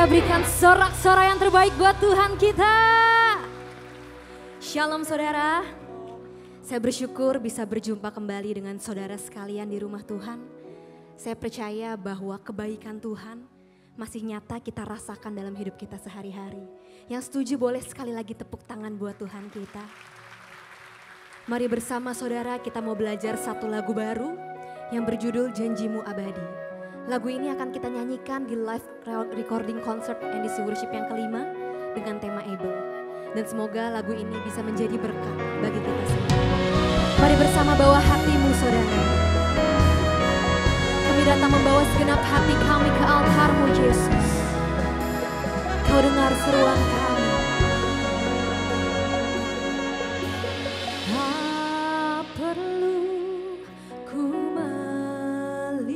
Kita berikan sorak-sorai yang terbaik buat Tuhan kita. Shalom saudara. Saya bersyukur bisa berjumpa kembali dengan saudara sekalian di rumah Tuhan. Saya percaya bahwa kebaikan Tuhan masih nyata kita rasakan dalam hidup kita sehari-hari. Yang setuju boleh sekali lagi tepuk tangan buat Tuhan kita. Mari bersama saudara kita mau belajar satu lagu baru yang berjudul Janjimu Abadi. Lagu ini akan kita nyanyikan di live recording concert NDC Worship yang kelima dengan tema Able. Dan semoga lagu ini bisa menjadi berkat bagi kita semua. Mari bersama bawa hatimu saudara. Kami datang membawa segenap hati kami ke altar-Mu Yesus. Kau dengar seruan kami. Tak perlu ku melihat,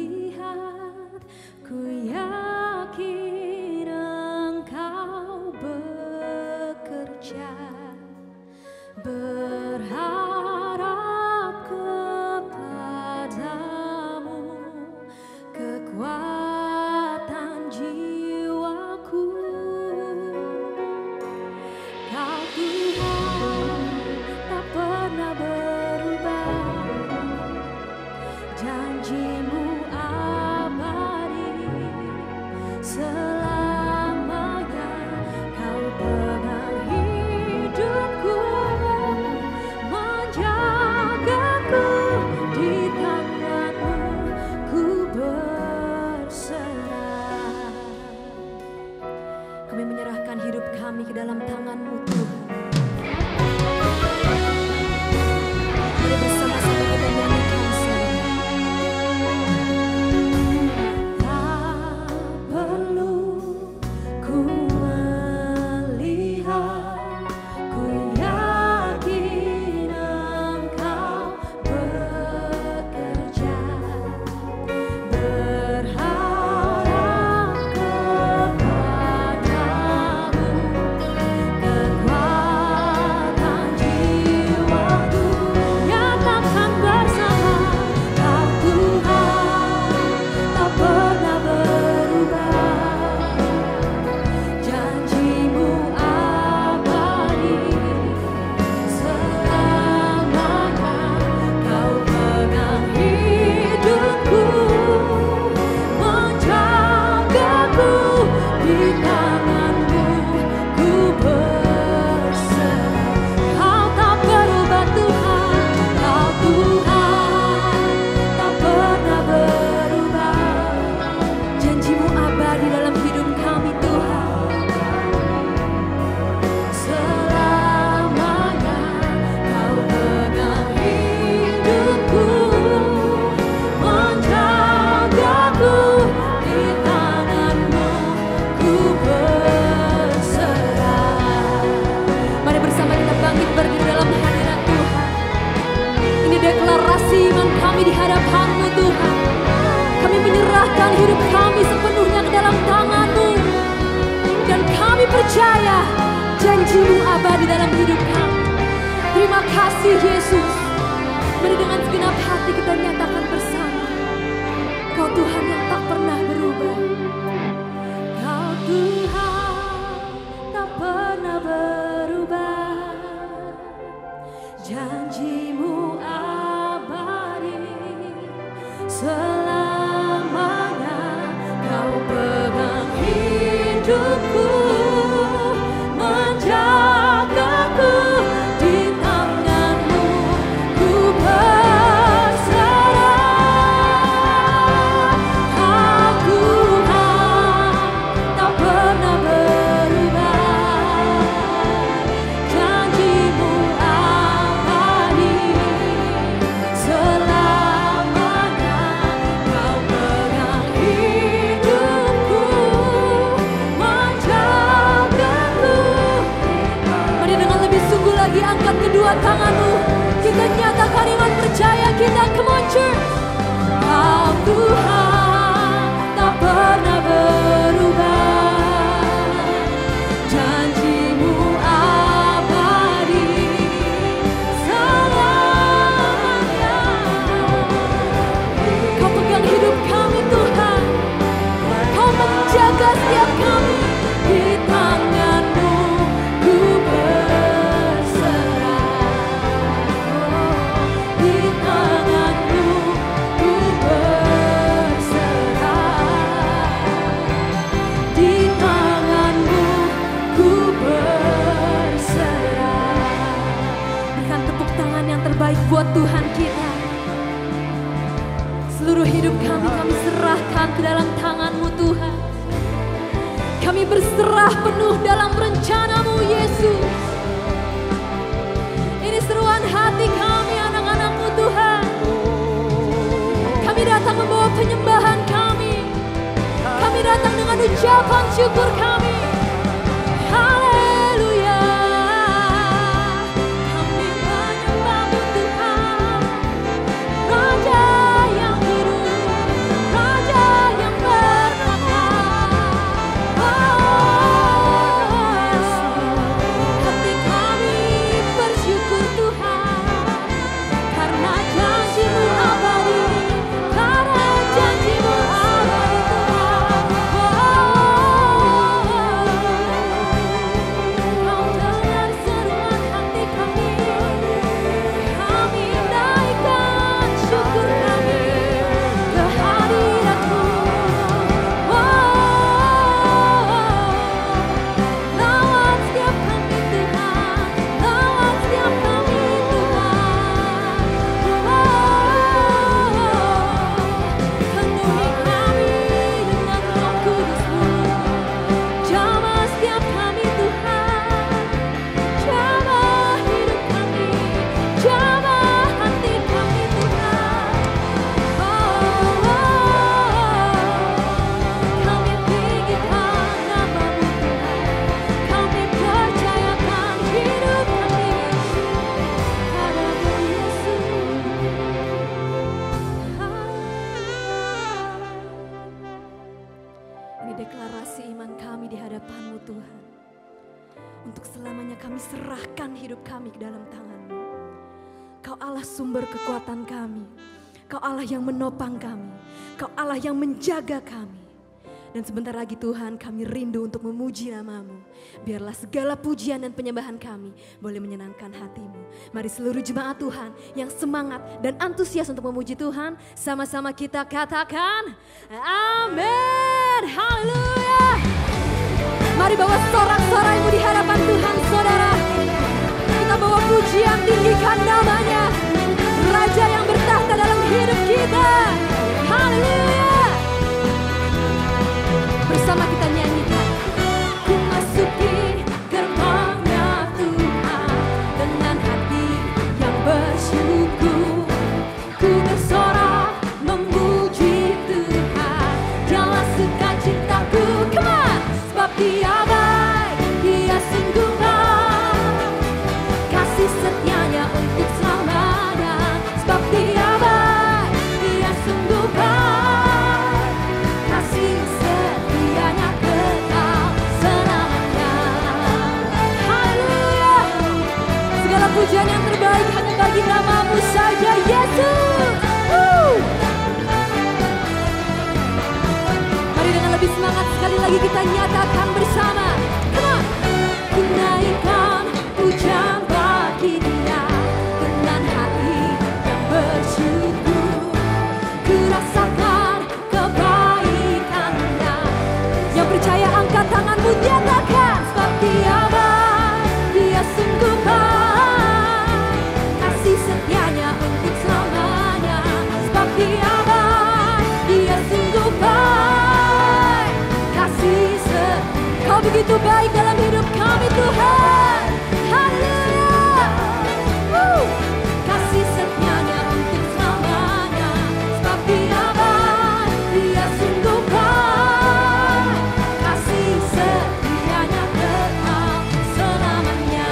ku yakin Engkau bekerja, berharap kepadamu, kekuatan jiwaku. Kau Tuhan tak pernah berubah, janjimu abadi selamanya. Kau pegang hidupku, menjagaku di tangan-Mu, ku berserah. Kami menyerahkan hidup kami ke dalam tangan-Mu Tuhan. Mari bersama-sama kita nyanyikan saudara. Tak perlu ku melihat, ku yakin Engkau bekerja, berharap kepadamu, kekuatan jiwaku. Nyatakan bersama, Kau Tuhan tak pernah berubah, janjimu abadi selamanya. Kau pegang hidupku, menjagaku di tangan-Mu, ku berserah. Kau tak berubah Tuhan, Kau Tuhan tak pernah berubah, janjimu abadi dalam hidup kami Tuhan. Selamanya Kau pegang hidupku, menjagaku di tangan-Mu, ku berserah. Mari bersama kita bangkit berdiri dalam hadirat Tuhan. Ini deklarasi iman kami di hadapan-Mu Tuhan. Kami menyerahkan hidup kami sepenuhnya ke dalam tangan-Mu. Dan kami percaya janji-Mu abadi dalam hidup kami. Terima kasih Yesus. Mari dengan segenap hati kita nyatakan bersama, Kau Tuhan yang tak pernah berubah. Kau Tuhan tak pernah berubah, janji-Mu abadi selamanya. Kau pegang hidupku, menjagaku di tangan-Mu, ku berserah. Kau Tuhan tak pernah berubah, janji-Mu abadi selamanya. Kau pegang hidupku, menjagaku ke dalam tangan-Mu Tuhan. Kami berserah penuh dalam rencana-Mu Yesus. Ini seruan hati kami anak-anak-Mu Tuhan. Kami datang membawa penyembahan kami. Kami datang dengan ucapan syukur kami. Haleluya. Kami menyembah-Mu Tuhan. Raja yang hidup, Raja yang bernama. Hati kami bersyukur Tuhan, karena janji-Mu abadi, karena janji-Mu abadi Tuhan. Kau dengar seruan hati kami, kami naikkan syukur kami ke hadirat-Mu. Lawan setiap kami Tuhan, lawan setiap kami Tuhan. Penuhi kami dengan Roh Kudus-Mu. Jamah setiap kami Tuhan, jamah hidup kami, jamah hati kami Tuhan. Kami tinggikan nama-Mu Tuhan, kami percayakan hidup kami padamu Yesus. Ini deklarasi iman kami di hadapan-Mu Tuhan. Untuk selamanya kami serahkan hidup kami ke dalam tangan-Mu. Kau Allah sumber kekuatan kami. Kau Allah yang menopang kami. Kau Allah yang menjaga kami. Dan sebentar lagi Tuhan, kami rindu untuk memuji nama-Mu. Biarlah segala pujian dan penyembahan kami boleh menyenangkan hati-Mu. Mari seluruh jemaat Tuhan yang semangat dan antusias untuk memuji Tuhan, sama-sama kita katakan amin. Haleluya. Mari bawa sorak-sorai-Mu di hadapan Tuhan, saudara. Kita bawa pujian, tinggikan namanya, Raja yang bertahta dalam hidup kita. Haleluya. Bersama kita nyanyikan. Ku masuki gerbangnya Tuhan dengan hati yang bersyukur. Ku bersorak memuji Tuhan, jalan sukacitaku. Come on. Sebab Dia baik, Dia sungguh baik, kasih setianya untuk selamanya. Sebab Dia baik, Dia sungguh baik, kasih setianya kekal selamanya. Haleluya. Segala pujian yang terbaik hanya bagi nama-Mu saja, Yesus. Mari dengan lebih semangat sekali lagi kita nyatakan bersama. Come on. Ku naikkan pujian bagi Dia dengan hati yang bersyukur. Ku rasakan kebaikan-Nya. Yang percaya angkat tanganmu, nyatakan. Sebab Dia baik, Dia sungguh baik, kasih setianya untuk selamanya. Sebab Dia baik, Dia sungguh baik, kasih setia. Kau begitu baik dalam hidup kami Tuhan. Haleluya. Kasih setianya untuk selamanya. Sebab Dia baik, Dia sungguh baik, kasih setianya kekal selamanya.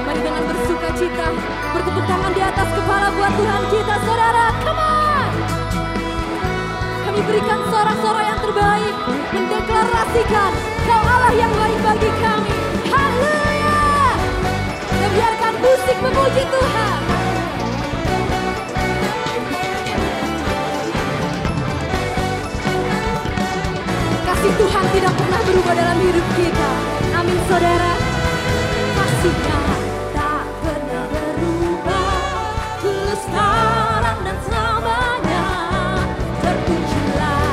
Mari dengan bersuka cita bertepuk tangan di atas kepala buat Tuhan kita, saudara. Come on. Kami berikan sorak-sorai yang terbaik, mendeklarasikan Kau Allah yang baik bagi kami. Haleluya. Dan biarkan musik memuji Tuhan. Kasih Tuhan tidak pernah berubah dalam hidup kita. Amin, saudara. Kasih-Nya tak pernah berubah, tulus sekarang dan selamanya. Terpujilah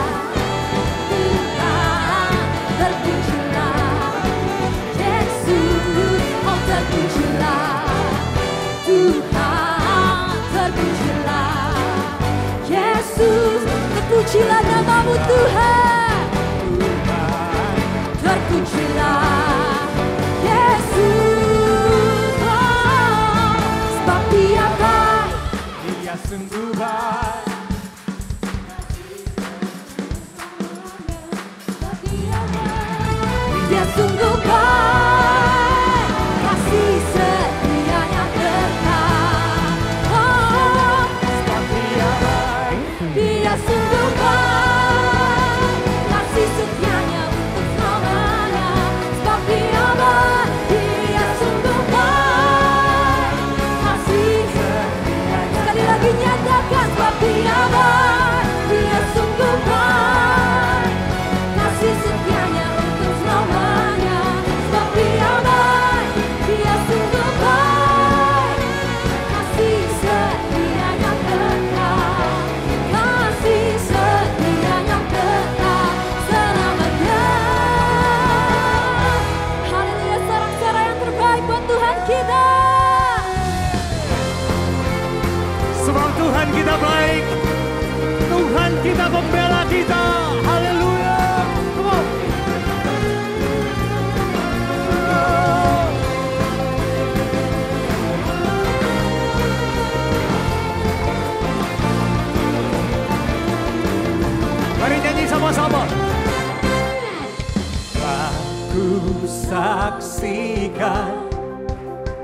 Tuhan, terpujilah Yesus. Oh, terpujilah Tuhan, terpujilah Yesus. Terpujilah nama saksikan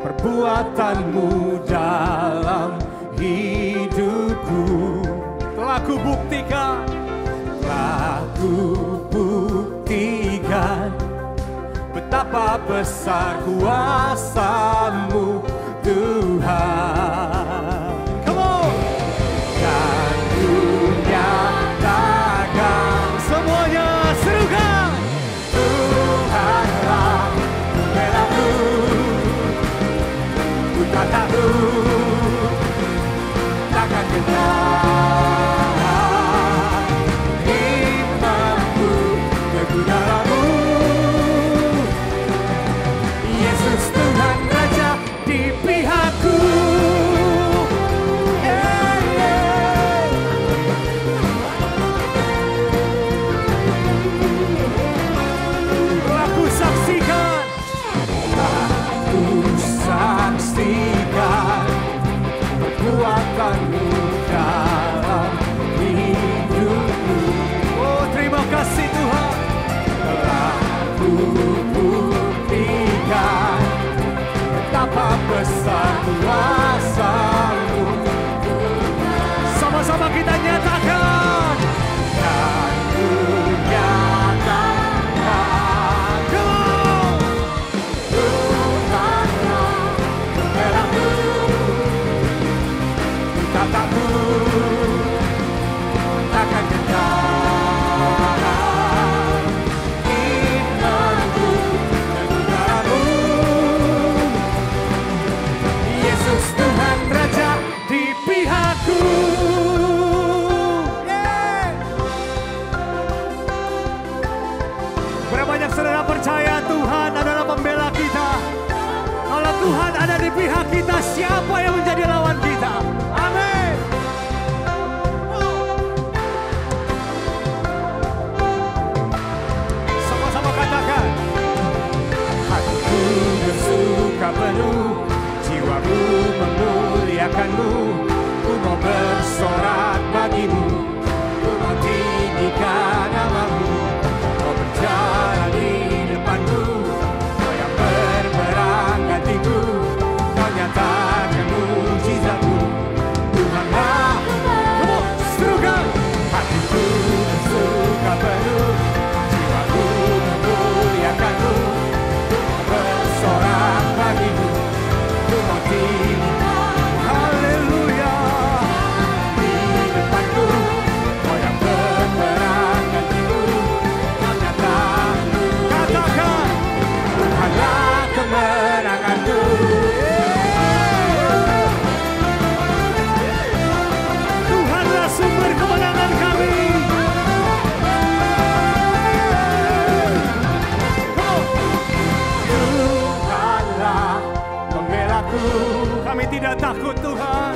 perbuatanmu dalam hidupku. Telah ku buktikan betapa besar kuasa-Mu Tuhan. Come on! Dan ku nyatakan semuanya, serukan Tuhanlah pembelaku, ku tak takut, takkan gentar. Besar kuasa-Mu, sama-sama kita nyatakan. Dan ku nyatakan, Tuhanlah pembelaku, ku tak takut, takkan gentar. Saudara percaya Tuhan adalah pembela kita. Kalau Tuhan ada di pihak kita, siapa yang menjadi lawan kita? Amin. Sama-sama katakan. Hatiku bersuka penuh, jiwaku memuliakan-Mu. Ku mau bersorak bagi-Mu, ku mau tinggikan nama-Mu. Kau berjalan di depanku, Kau yang berperang gantiku, Kau nyatakan mujizat-Mu. Tuhanlah, serukan. Hatiku bersuka penuh, jiwaku memuliakan-Mu. Ku mau bersorak bagi-Mu, ku mau tinggikan, haleluya, di depanku, Kau yang berperang gantiku. Katakan, Tuhanlah kemenanganku. Tuhanlah sumber kemenangan kami. Tuhanlah pembelaku. Kami tidak takut Tuhan.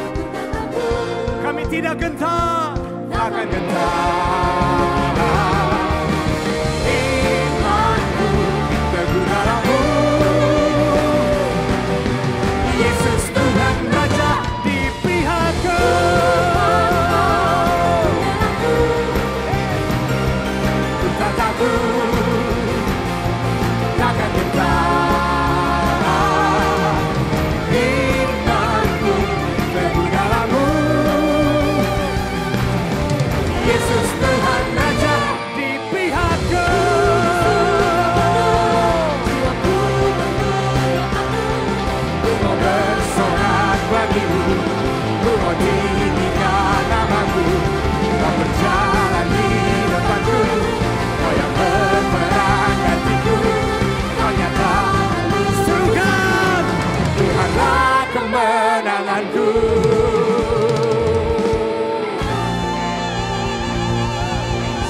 Kami tidak gentar, takkan gentar. Yesus Tuhan Raja di pihakku. Ku tak takut, takkan gentar. Imanku teguh dalam-Mu. Yesus Tuhan Raja di pihakku. Bersorak bagi-Mu, ku mau tinggikan nama-Mu. Kau berjalan di depanku, Kau yang berperang gantiku. Kau nyatakan, serukan, Tuhanlah kemenanganku.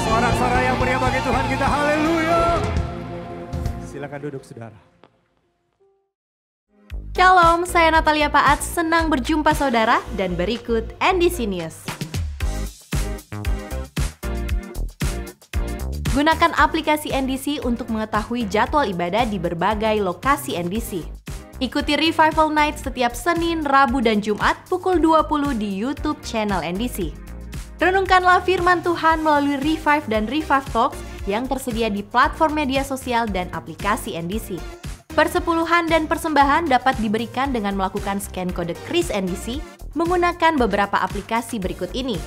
Sorak-sorak yang meriah bagi Tuhan kita, haleluya. Silakan duduk saudara. Shalom, saya Natalia Paat, senang berjumpa saudara dan berikut NDC News. Gunakan aplikasi NDC untuk mengetahui jadwal ibadah di berbagai lokasi NDC. Ikuti Revival Night setiap Senin, Rabu, dan Jumat pukul 20 di YouTube channel NDC. Renungkanlah firman Tuhan melalui Revive dan Revive Talks yang tersedia di platform media sosial dan aplikasi NDC. Persepuluhan dan persembahan dapat diberikan dengan melakukan scan kode KRIS NDC menggunakan beberapa aplikasi berikut ini.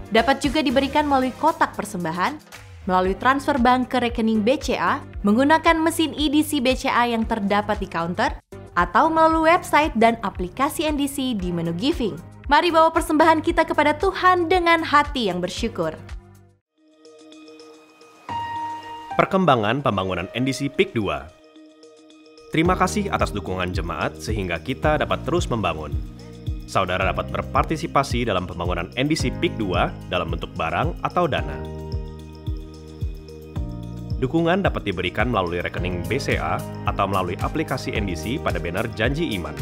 Dapat juga diberikan melalui kotak persembahan, melalui transfer bank ke rekening BCA, menggunakan mesin EDC BCA yang terdapat di counter, atau melalui website dan aplikasi NDC di menu giving. Mari bawa persembahan kita kepada Tuhan dengan hati yang bersyukur. Perkembangan pembangunan NDC PIK 2. Terima kasih atas dukungan jemaat sehingga kita dapat terus membangun. Saudara dapat berpartisipasi dalam pembangunan NDC PIK 2 dalam bentuk barang atau dana. Dukungan dapat diberikan melalui rekening BCA atau melalui aplikasi NDC pada banner Janji Iman.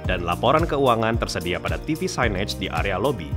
Dan laporan keuangan tersedia pada TV signage di area lobi.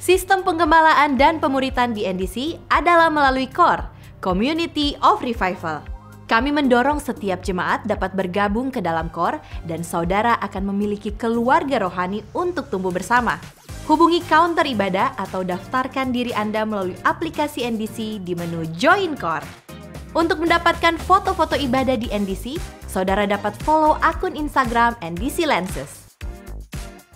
Sistem penggembalaan dan pemuritan di NDC adalah melalui CORE, Community of Revival. Kami mendorong setiap jemaat dapat bergabung ke dalam CORE dan saudara akan memiliki keluarga rohani untuk tumbuh bersama. Hubungi counter ibadah atau daftarkan diri Anda melalui aplikasi NDC di menu Join CORE. Untuk mendapatkan foto-foto ibadah di NDC, saudara dapat follow akun Instagram NDC Lenses.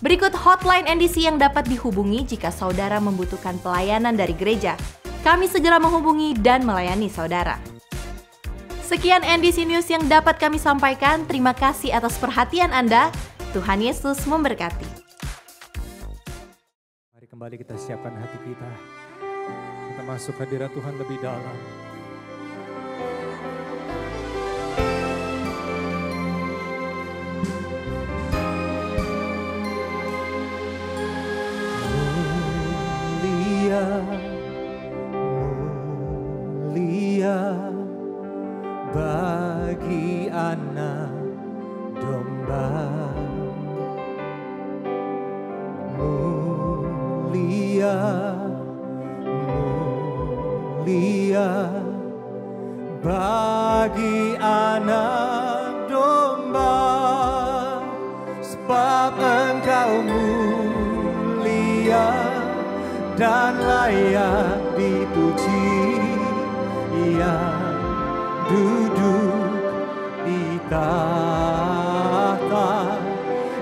Berikut hotline NDC yang dapat dihubungi jika saudara membutuhkan pelayanan dari gereja. Kami segera menghubungi dan melayani saudara. Sekian NDC News yang dapat kami sampaikan. Terima kasih atas perhatian Anda. Tuhan Yesus memberkati. Mari kembali kita siapkan hati kita. Kita masuk hadirat Tuhan lebih dalam. Mulia bagi anak domba, mulia bagi anak domba, sebab Engkau mulia dan layak dipuji, yang duduk di tahta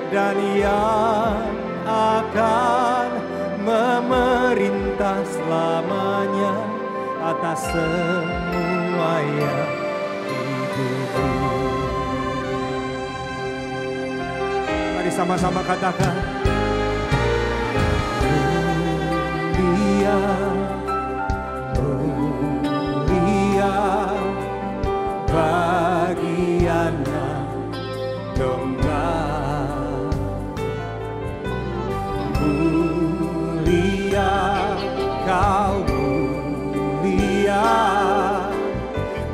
dan yang akan memerintah selamanya atas semua yang di bumi. Mari sama-sama katakan, mulia bagi anak domba, mulia kau, mulia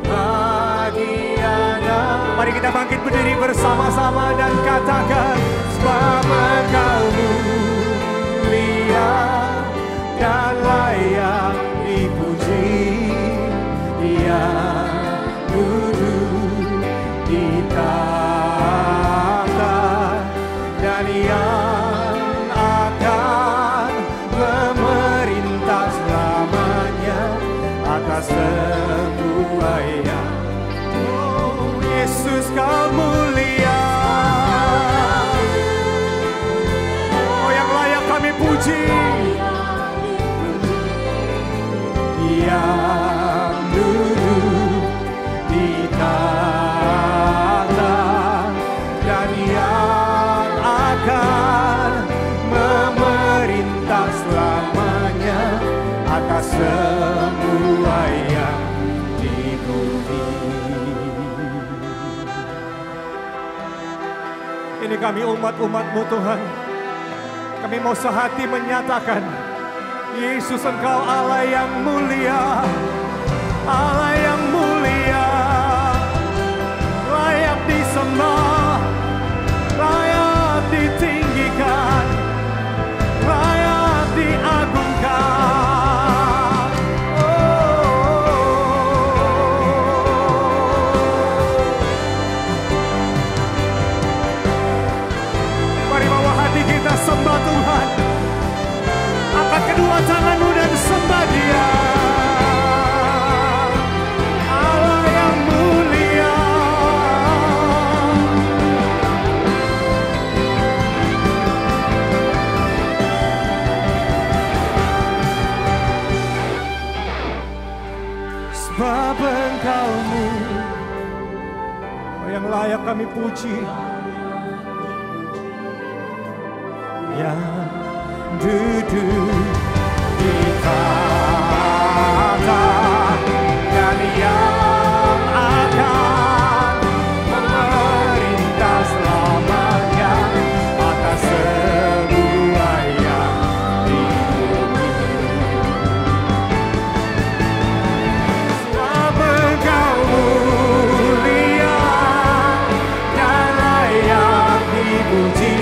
bagi anak. Mari kita bangkit berdiri bersama-sama dan katakan, sebab Engkau mulia dan layak dipuji, yang duduk di tahta dan yang akan memerintah selamanya atas semua yang. Oh Yesus, Kau mulia, oh yang layak kami puji, yang duduk di tahta dan yang akan memerintah selamanya atas semua yang di bumi. Ini kami umat-umat-Mu Tuhan, kami mau sehati menyatakan, Yesus, Engkau Allah yang mulia, Allah yang mulia, layak disembah, layak ditinggikan. dinaikkan, layak diagungkan. Mari bawa hati kita sembah Tuhan. Angkat kedua tanganmu dan sembah Dia. Allah yang mulia. Sebab Engkau-Mu yang layak kami puji, yang duduk di tahta dan yang akan memerintah selamanya atas semua yang di bumi. Sebab Engkau mulia dan layak dipuji,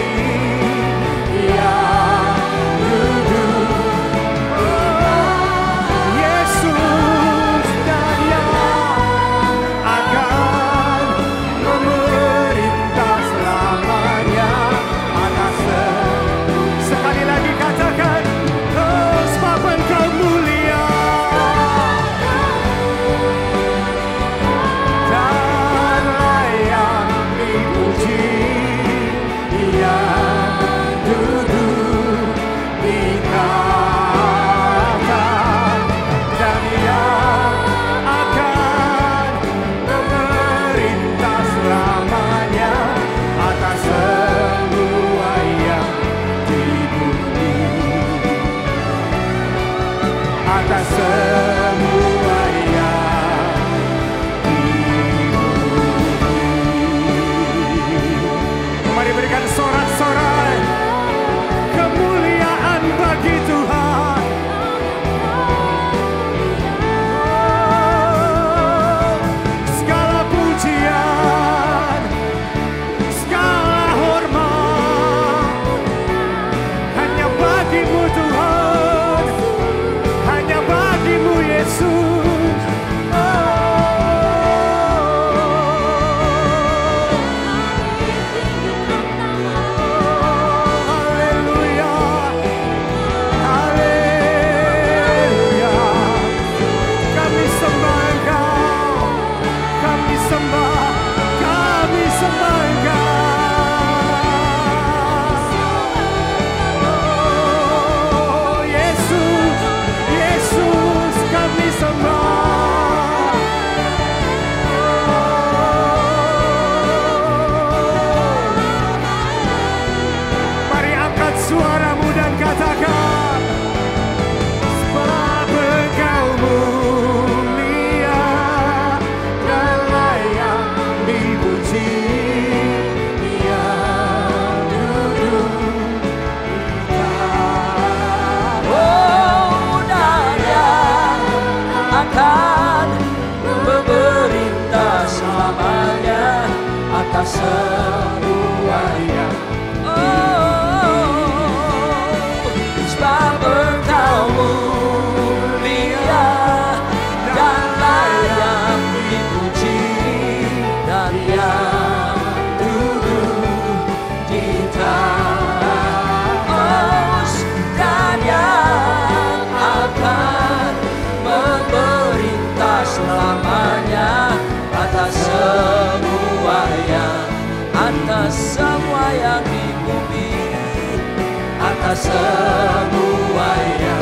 atas semuanya,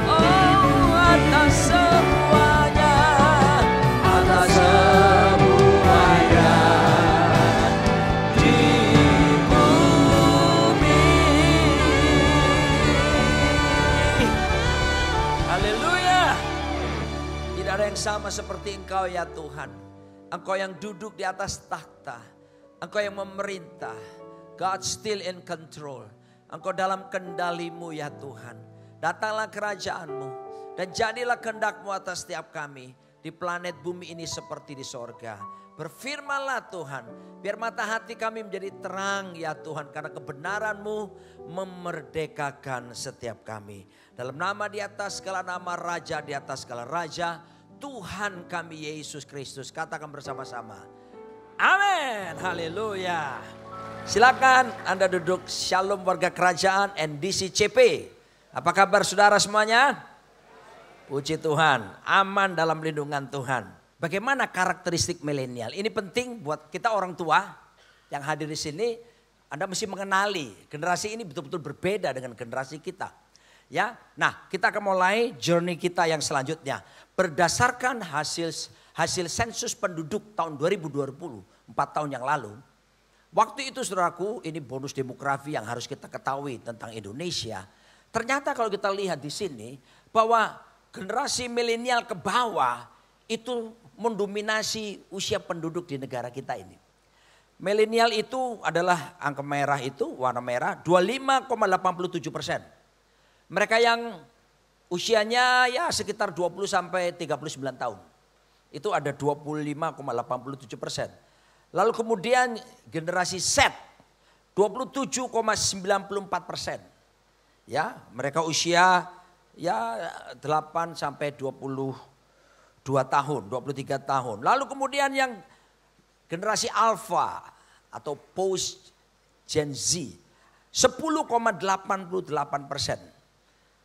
oh atas semuanya, atas semuanya di bumi. Haleluya. Tidak ada yang sama seperti Engkau ya Tuhan. Engkau yang duduk di atas takhta, Engkau yang memerintah. God still in control. Engkau dalam kendali-Mu ya Tuhan. Datanglah kerajaan-Mu dan jadilah kehendak-Mu atas setiap kami di planet bumi ini seperti di sorga. Berfirmanlah Tuhan, biar mata hati kami menjadi terang ya Tuhan. Karena kebenaran-Mu memerdekakan setiap kami. Dalam nama di atas segala nama, Raja di atas segala raja, Tuhan kami Yesus Kristus. Katakan bersama-sama. Amin. Haleluya. Silakan Anda duduk. Shalom warga kerajaan NDC-CP. Apa kabar saudara semuanya? Puji Tuhan. Aman dalam lindungan Tuhan. Bagaimana karakteristik milenial? Ini penting buat kita orang tua yang hadir di sini. Anda mesti mengenali generasi ini betul-betul berbeda dengan generasi kita. Ya, nah kita akan mulai journey kita yang selanjutnya berdasarkan hasil sensus penduduk tahun 2020, 4 tahun yang lalu. Waktu itu saudaraku, ini bonus demografi yang harus kita ketahui tentang Indonesia. Ternyata kalau kita lihat di sini bahwa generasi milenial ke bawah itu mendominasi usia penduduk di negara kita ini. Milenial itu adalah angka merah itu, warna merah 25,87%. Mereka yang usianya ya sekitar 20 sampai 39 tahun. Itu ada 25,87%. Lalu kemudian generasi Z 27,94%. Ya, mereka usia ya 8 sampai 22 tahun, 23 tahun. Lalu kemudian yang generasi Alpha atau post Gen Z 10,88%.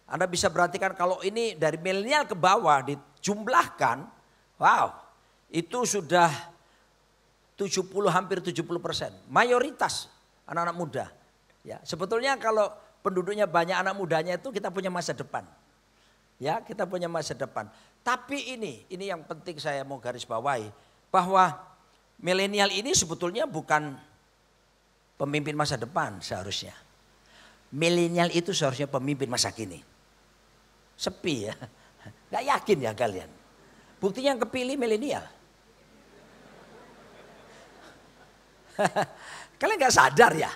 Anda bisa perhatikan kalau ini dari milenial ke bawah dijumlahkan, wow, itu sudah 70 hampir 70%. Mayoritas anak-anak muda. Ya, sebetulnya kalau penduduknya banyak anak mudanya itu kita punya masa depan. Ya, kita punya masa depan. Tapi ini yang penting saya mau garis bawahi. Bahwa milenial ini sebetulnya bukan pemimpin masa depan seharusnya. Milenial itu seharusnya pemimpin masa kini. Sepi ya. Gak yakin ya kalian. Buktinya yang kepilih milenial. Kalian gak sadar ya.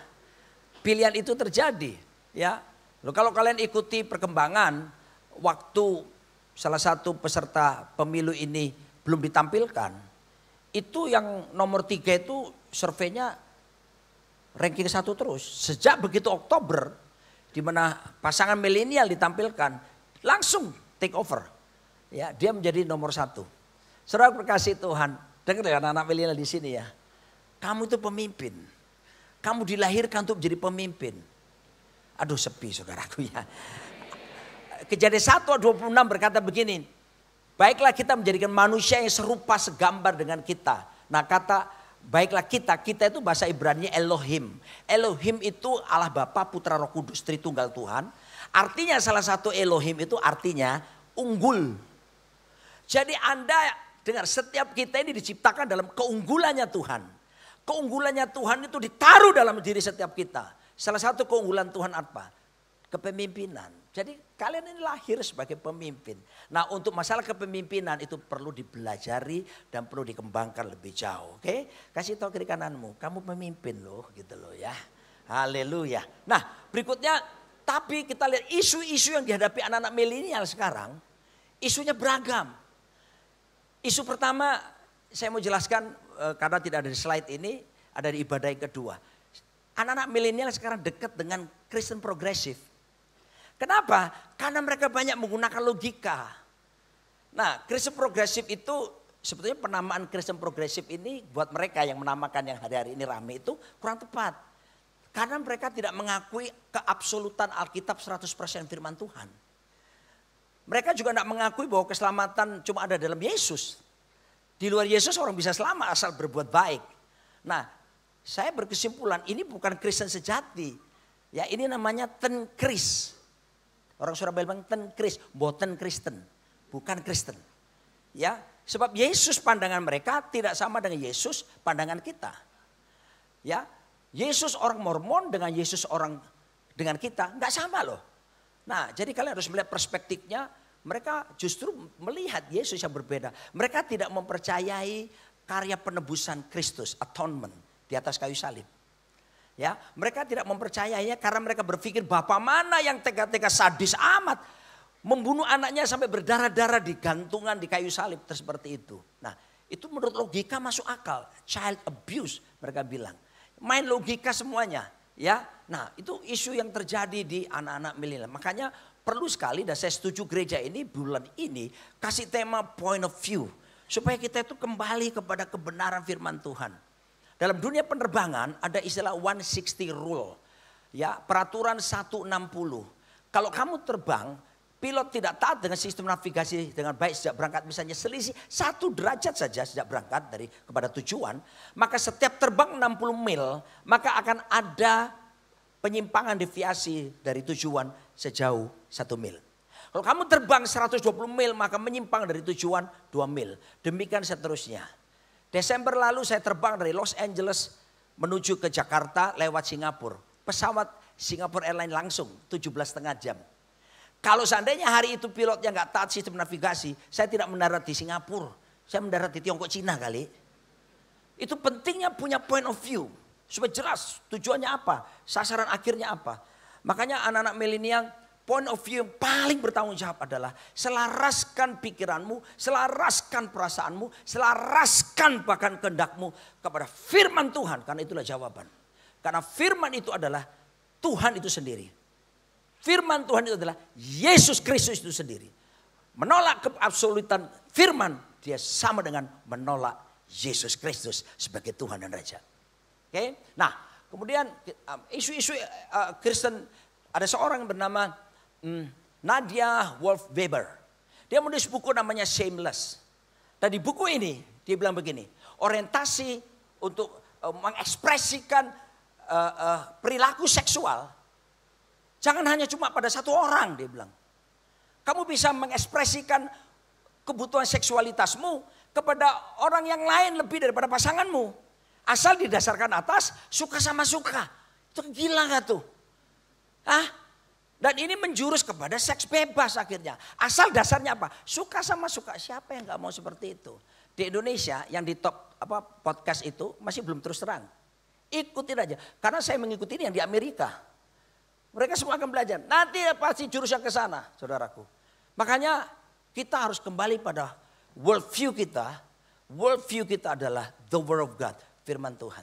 Pilihan itu terjadi. Ya. Loh, kalau kalian ikuti perkembangan. Waktu salah satu peserta pemilu ini belum ditampilkan, itu yang nomor 3 itu surveinya ranking 1 terus. Sejak begitu Oktober, di mana pasangan milenial ditampilkan, langsung take over. Ya, dia menjadi nomor 1. Saudara berkasih Tuhan, dengar ya anak-anak milenial di sini ya. Kamu itu pemimpin. Kamu dilahirkan untuk menjadi pemimpin. Aduh sepi saudaraku ya. Kejadian 1:26 berkata begini. Baiklah kita menjadikan manusia yang serupa segambar dengan kita. Nah kata baiklah kita itu bahasa Ibrani Elohim. Elohim itu Allah Bapa, Putra, Roh Kudus, Tritunggal Tuhan. Artinya salah satu Elohim itu artinya unggul. Jadi Anda dengar, setiap kita ini diciptakan dalam keunggulannya Tuhan. Keunggulannya Tuhan itu ditaruh dalam diri setiap kita. Salah satu keunggulan Tuhan apa? Kepemimpinan. Jadi kalian ini lahir sebagai pemimpin. Nah untuk masalah kepemimpinan itu perlu dipelajari dan perlu dikembangkan lebih jauh. Oke? Kasih tahu kiri kananmu, kamu pemimpin loh gitu loh ya. Haleluya. Nah berikutnya, tapi kita lihat isu-isu yang dihadapi anak-anak milenial sekarang. Isunya beragam. Isu pertama saya mau jelaskan karena tidak ada di slide ini, ada di ibadah yang kedua. Anak-anak milenial sekarang dekat dengan Kristen progresif. Kenapa? Karena mereka banyak menggunakan logika. Nah, Kristen progresif itu sebetulnya penamaan Kristen progresif ini buat mereka yang menamakan yang hari-hari ini rame itu kurang tepat. Karena mereka tidak mengakui keabsolutan Alkitab 100% firman Tuhan. Mereka juga tidak mengakui bahwa keselamatan cuma ada dalam Yesus. Di luar Yesus orang bisa selamat asal berbuat baik. Nah, saya berkesimpulan ini bukan Kristen sejati. Ya, ini namanya tenkris. Orang Surabaya bilang tenkris, boten Kristen, bukan Kristen. Ya, sebab Yesus pandangan mereka tidak sama dengan Yesus pandangan kita. Ya, Yesus orang Mormon dengan Yesus orang dengan kita enggak sama loh. Nah, jadi kalian harus melihat perspektifnya. Mereka justru melihat Yesus yang berbeda. Mereka tidak mempercayai karya penebusan Kristus, atonement di atas kayu salib. Ya, mereka tidak mempercayainya karena mereka berpikir bapak mana yang tega-tega sadis amat membunuh anaknya sampai berdarah-darah di gantungan di kayu salib seperti itu. Nah, Itu menurut logika masuk akal. Child abuse mereka bilang. Main logika semuanya. Ya, nah itu isu yang terjadi di anak-anak milenial. Makanya perlu sekali dan saya setuju gereja ini bulan ini kasih tema point of view. Supaya kita itu kembali kepada kebenaran firman Tuhan. Dalam dunia penerbangan ada istilah 160 rule. Ya, peraturan 160. Kalau kamu terbang, pilot tidak taat dengan sistem navigasi dengan baik sejak berangkat, misalnya selisih 1 derajat saja sejak berangkat dari kepada tujuan, maka setiap terbang 60 mil, maka akan ada penyimpangan deviasi dari tujuan sejauh 1 mil. Kalau kamu terbang 120 mil, maka menyimpang dari tujuan 2 mil. Demikian seterusnya. Desember lalu saya terbang dari Los Angeles menuju ke Jakarta lewat Singapura. Pesawat Singapore Airlines langsung 17,5 jam. Kalau seandainya hari itu pilotnya nggak taat sistem navigasi, saya tidak mendarat di Singapura. Saya mendarat di Tiongkok, Cina kali. Itu pentingnya punya point of view. Supaya jelas tujuannya apa, sasaran akhirnya apa. Makanya anak-anak milenial, point of view yang paling bertanggung jawab adalah selaraskan pikiranmu, selaraskan perasaanmu, selaraskan bahkan kehendakmu kepada firman Tuhan. Karena itulah jawaban. Karena firman itu adalah Tuhan itu sendiri. Firman Tuhan itu adalah Yesus Kristus itu sendiri. Menolak keabsolutan firman, dia sama dengan menolak Yesus Kristus sebagai Tuhan dan Raja. Oke? Nah, kemudian isu-isu Kristen, ada seorang bernama Nadia Wolf-Weber. Dia menulis buku namanya Shameless. Dan di buku ini dia bilang begini, orientasi untuk mengekspresikan perilaku seksual jangan hanya cuma pada satu orang, dia bilang. Kamu bisa mengekspresikan kebutuhan seksualitasmu kepada orang yang lain lebih daripada pasanganmu. Asal didasarkan atas suka sama suka. Itu gila gak tuh? Dan ini menjurus kepada seks bebas akhirnya. Asal dasarnya apa? Suka sama suka. Siapa yang gak mau seperti itu? Di Indonesia yang di top podcast itu masih belum terus terang. Ikutin aja. Karena saya mengikuti ini yang di Amerika. Mereka semua akan belajar. Nanti pasti jurusnya ke sana, saudaraku. Makanya kita harus kembali pada world view kita. World view kita adalah the word of God, firman Tuhan.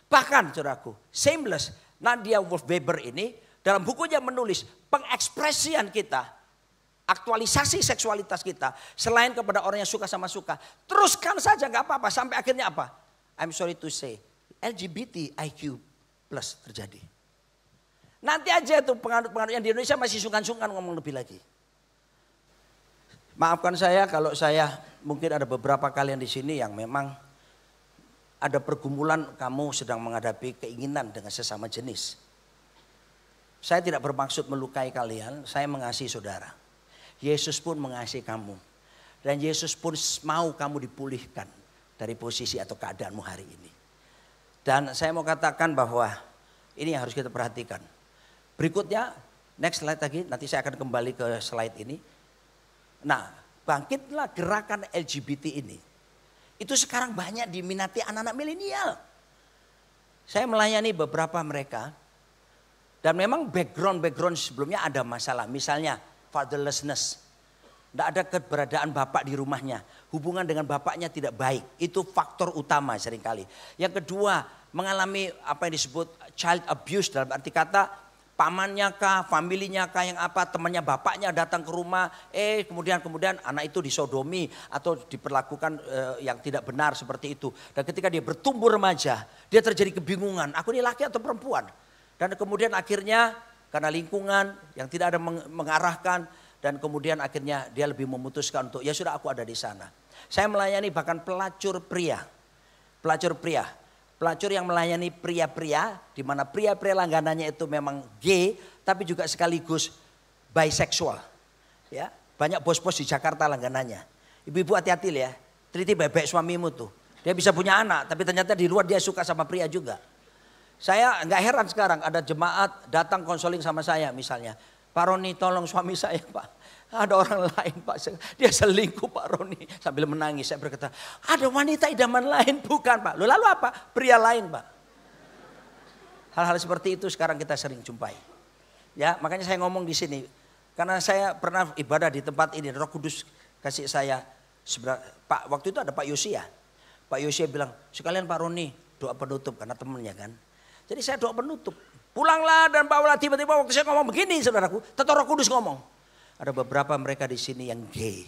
Bahkan saudaraku, Shameless, Nadia Wolf-Weber ini dalam bukunya menulis pengekspresian kita, aktualisasi seksualitas kita selain kepada orang yang suka sama suka. Teruskan saja gak apa-apa sampai akhirnya apa? I'm sorry to say, LGBTIQ+ terjadi. Nanti aja tuh penganut-penganut yang di Indonesia masih sungkan-sungkan ngomong lebih lagi. Maafkan saya kalau saya mungkin ada beberapa kalian di sini yang memang ada pergumulan kamu sedang menghadapi keinginan dengan sesama jenis. Saya tidak bermaksud melukai kalian, saya mengasihi saudara. Yesus pun mengasihi kamu. Dan Yesus pun mau kamu dipulihkan dari posisi atau keadaanmu hari ini. Dan saya mau katakan bahwa ini yang harus kita perhatikan. Berikutnya, next slide lagi, nanti saya akan kembali ke slide ini. Nah, bangkitlah gerakan LGBT ini. Itu sekarang banyak diminati anak-anak milenial. Saya melayani beberapa mereka. Dan memang background sebelumnya ada masalah. Misalnya fatherlessness. Tidak ada keberadaan bapak di rumahnya. Hubungan dengan bapaknya tidak baik. Itu faktor utama seringkali. Yang kedua, mengalami apa yang disebut child abuse dalam arti kata pamannya kah, familinya kah yang apa, temannya bapaknya datang ke rumah, kemudian anak itu disodomi atau diperlakukan yang tidak benar seperti itu. Dan ketika dia bertumbuh remaja, dia terjadi kebingungan, aku ini laki atau perempuan. Dan kemudian akhirnya karena lingkungan yang tidak ada mengarahkan, dan kemudian akhirnya dia lebih memutuskan untuk ya sudah aku ada di sana. Saya melayani bahkan pelacur pria. Pelacur yang melayani pria-pria, di mana pria-pria langganannya itu memang gay, tapi juga sekaligus biseksual. Ya, banyak bos-bos di Jakarta langganannya. Ibu-ibu hati-hati ya, teliti baik-baik suamimu tuh. Dia bisa punya anak, tapi ternyata di luar dia suka sama pria juga. Saya nggak heran sekarang ada jemaat datang konseling sama saya misalnya. Pak Roni tolong suami saya Pak. Ada orang lain Pak, dia selingkuh Pak Roni. Sambil menangis saya berkata, ada wanita idaman lain bukan Pak. Lalu apa? Pria lain Pak. Hal-hal seperti itu sekarang kita sering jumpai. Ya, makanya saya ngomong di sini. Karena saya pernah ibadah di tempat ini, Roh Kudus kasih saya, Pak waktu itu ada Pak Yosia. Pak Yosef bilang, sekalian Pak Roni doa penutup karena temennya kan. Jadi saya doa penutup. Pulanglah dan bawalah, tiba-tiba waktu saya ngomong begini saudaraku, Roh Kudus ngomong. Ada beberapa mereka di sini yang gay.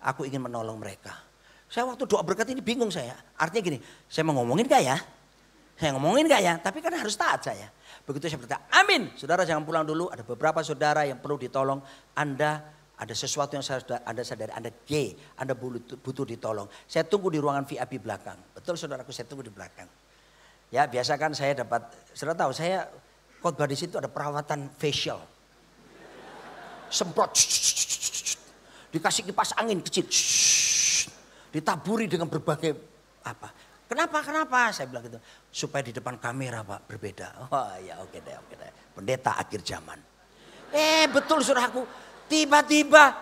Aku ingin menolong mereka. Saya waktu doa berkat ini bingung saya. Artinya gini, saya mau ngomongin gak ya? Saya ngomongin gak ya? Tapi kan harus taat saya. Begitu saya berkata, amin. Saudara jangan pulang dulu. Ada beberapa saudara yang perlu ditolong. Anda ada sesuatu yang Anda sadari. Anda gay. Anda butuh ditolong. Saya tunggu di ruangan VIP belakang. Betul saudaraku, saya tunggu di belakang. Ya biasa kan saya dapat, saudara tahu saya khotbah di situ ada perawatan facial. Semprot. Dikasih kipas angin kecil. Ditaburi dengan berbagai apa. Kenapa? Saya bilang gitu. Supaya di depan kamera Pak berbeda. Oh ya oke deh. Pendeta akhir zaman. Betul saudaraku. Tiba-tiba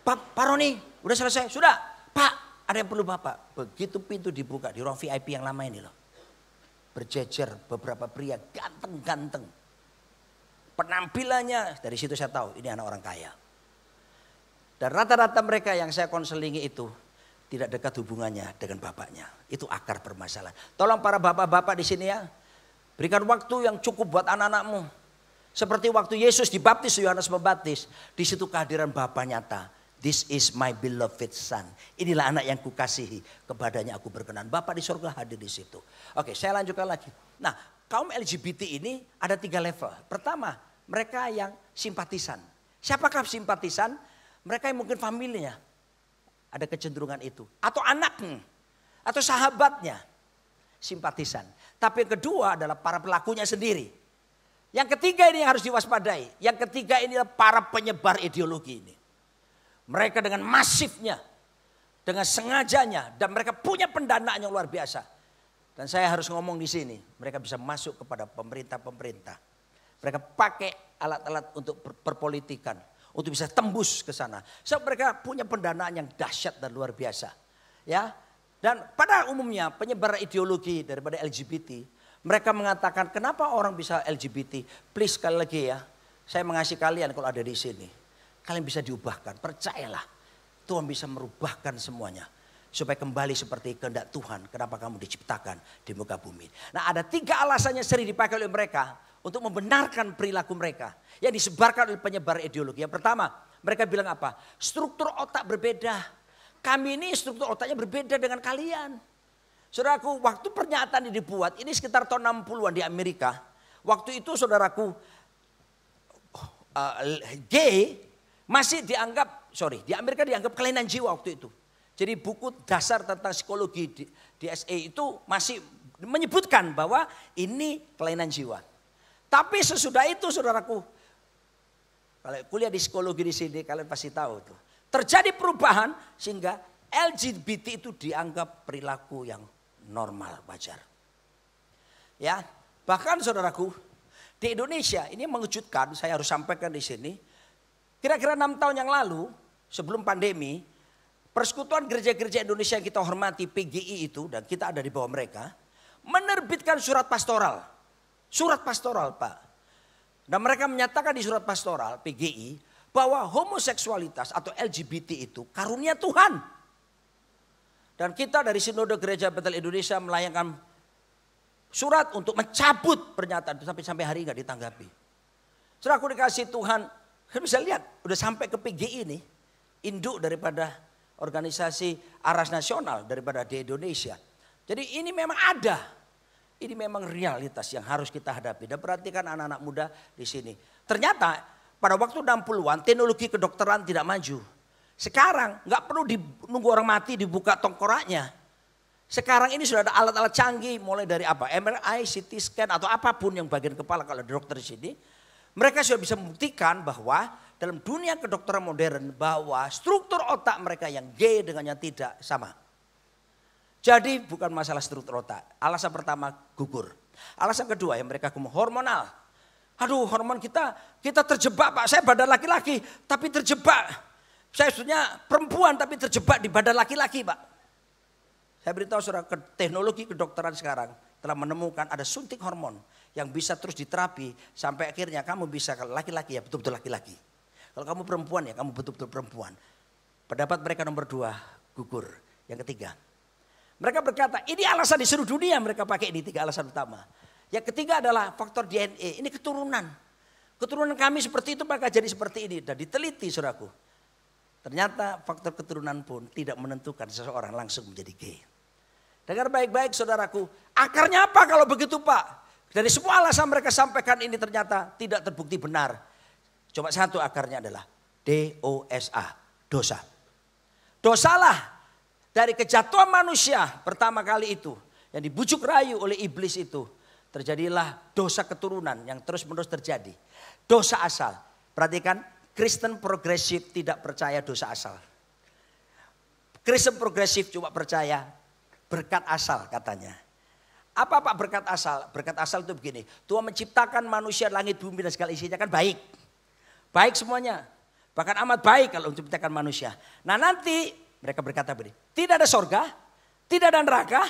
Pak Roni udah selesai. Sudah Pak ada yang perlu Bapak. Begitu pintu dibuka di ruang VIP yang lama ini loh. Berjejer beberapa pria ganteng-ganteng. Penampilannya dari situ saya tahu ini anak orang kaya. Dan rata-rata mereka yang saya konselingi itu tidak dekat hubungannya dengan bapaknya. Itu akar permasalahan. Tolong para bapak-bapak di sini ya. Berikan waktu yang cukup buat anak-anakmu. Seperti waktu Yesus dibaptis, Yohanes membaptis. Di situ kehadiran Bapa nyata. This is my beloved son. Inilah anak yang kukasihi. Kepadanya aku berkenan. Bapa di surga hadir di situ. Oke, saya lanjutkan lagi. Nah, kaum LGBT ini ada 3 level. Pertama, mereka yang simpatisan. Siapakah simpatisan? Mereka yang mungkin familinya. Ada kecenderungan itu. Atau anaknya. Atau sahabatnya. Simpatisan. Tapi yang kedua adalah para pelakunya sendiri. Yang ketiga ini yang harus diwaspadai. Yang ketiga ini adalah para penyebar ideologi ini. Mereka dengan masifnya. Dengan sengajanya. Dan mereka punya pendanaan yang luar biasa. Dan saya harus ngomong di sini. Mereka bisa masuk kepada pemerintah-pemerintah. Mereka pakai alat-alat untuk perpolitikan. Untuk bisa tembus ke sana. Sebab mereka punya pendanaan yang dahsyat dan luar biasa. Ya. Dan pada umumnya penyebar ideologi daripada LGBT. Mereka mengatakan kenapa orang bisa LGBT. Please sekali lagi ya. Saya mengasihi kalian kalau ada di sini. Kalian bisa diubahkan. Percayalah. Tuhan bisa merubahkan semuanya. Supaya kembali seperti kehendak Tuhan. Kenapa kamu diciptakan di muka bumi. Nah ada 3 alasan yang sering dipakai oleh mereka. Untuk membenarkan perilaku mereka. Yang disebarkan oleh penyebar ideologi. Yang pertama, mereka bilang apa? Struktur otak berbeda. Kami ini struktur otaknya berbeda dengan kalian. Saudaraku, waktu pernyataan ini dibuat, ini sekitar tahun 60-an di Amerika. Waktu itu saudaraku, gay masih dianggap, di Amerika dianggap kelainan jiwa waktu itu. Jadi buku dasar tentang psikologi di SA itu masih menyebutkan bahwa ini kelainan jiwa. Tapi sesudah itu saudaraku, kalau kuliah di psikologi di sini kalian pasti tahu tuh. Terjadi perubahan sehingga LGBT itu dianggap perilaku yang normal, wajar. Ya, bahkan saudaraku di Indonesia ini mengejutkan, saya harus sampaikan di sini. Kira-kira 6 tahun yang lalu sebelum pandemi, Persekutuan Gereja-Gereja Indonesia yang kita hormati PGI itu dan kita ada di bawah mereka menerbitkan surat pastoral. Surat pastoral Pak. Dan mereka menyatakan di surat pastoral PGI bahwa homoseksualitas atau LGBT itu karunia Tuhan. Dan kita dari Sinode Gereja Betel Indonesia melayangkan surat untuk mencabut pernyataan itu sampai hari nggak ditanggapi. Setelah aku dikasih Tuhan, kalian bisa lihat udah sampai ke PGI nih, induk daripada organisasi aras nasional daripada di Indonesia. Jadi ini memang ada. Ini memang realitas yang harus kita hadapi. Dan perhatikan anak-anak muda di sini. Ternyata pada waktu 60-an teknologi kedokteran tidak maju. Sekarang nggak perlu nunggu orang mati dibuka tengkoraknya. Sekarang ini sudah ada alat-alat canggih mulai dari apa? MRI, CT scan atau apapun yang bagian kepala kalau ada dokter di sini. Mereka sudah bisa membuktikan bahwa dalam dunia kedokteran modern bahwa struktur otak mereka yang gay dengan yang tidak sama. Jadi bukan masalah struktur otak. Alasan pertama gugur. Alasan kedua yang mereka hormonal. Aduh hormon kita terjebak Pak. Saya badan laki-laki tapi terjebak. Saya sebetulnya perempuan tapi terjebak di badan laki-laki Pak. Saya beritahu saudara teknologi kedokteran sekarang telah menemukan ada suntik hormon. Yang bisa terus diterapi sampai akhirnya kamu bisa kalau laki-laki ya betul-betul laki-laki. Kalau kamu perempuan ya kamu betul-betul perempuan. Pendapat mereka nomor 2 gugur. Yang ketiga. Mereka berkata, ini alasan di seluruh dunia mereka pakai ini 3 alasan utama. Yang ketiga adalah faktor DNA, ini keturunan. Keturunan kami seperti itu maka jadi seperti ini. Dan diteliti saudaraku. Ternyata faktor keturunan pun tidak menentukan seseorang langsung menjadi gay. Dengar baik-baik saudaraku, akarnya apa kalau begitu Pak? Dari semua alasan mereka sampaikan ini ternyata tidak terbukti benar. Cuma satu akarnya adalah DOSA, dosa. Dosalah. Dari kejatuhan manusia pertama kali itu yang dibujuk rayu oleh iblis itu terjadilah dosa keturunan yang terus-menerus terjadi. Dosa asal. Perhatikan, Kristen progresif tidak percaya dosa asal. Kristen progresif cuma percaya berkat asal katanya. Apa Pak berkat asal? Berkat asal itu begini. Tuhan menciptakan manusia, langit, bumi dan segala isinya kan baik. Baik semuanya. Bahkan amat baik kalau menciptakan manusia. Nah nanti mereka berkata begini, tidak ada sorga, tidak ada neraka,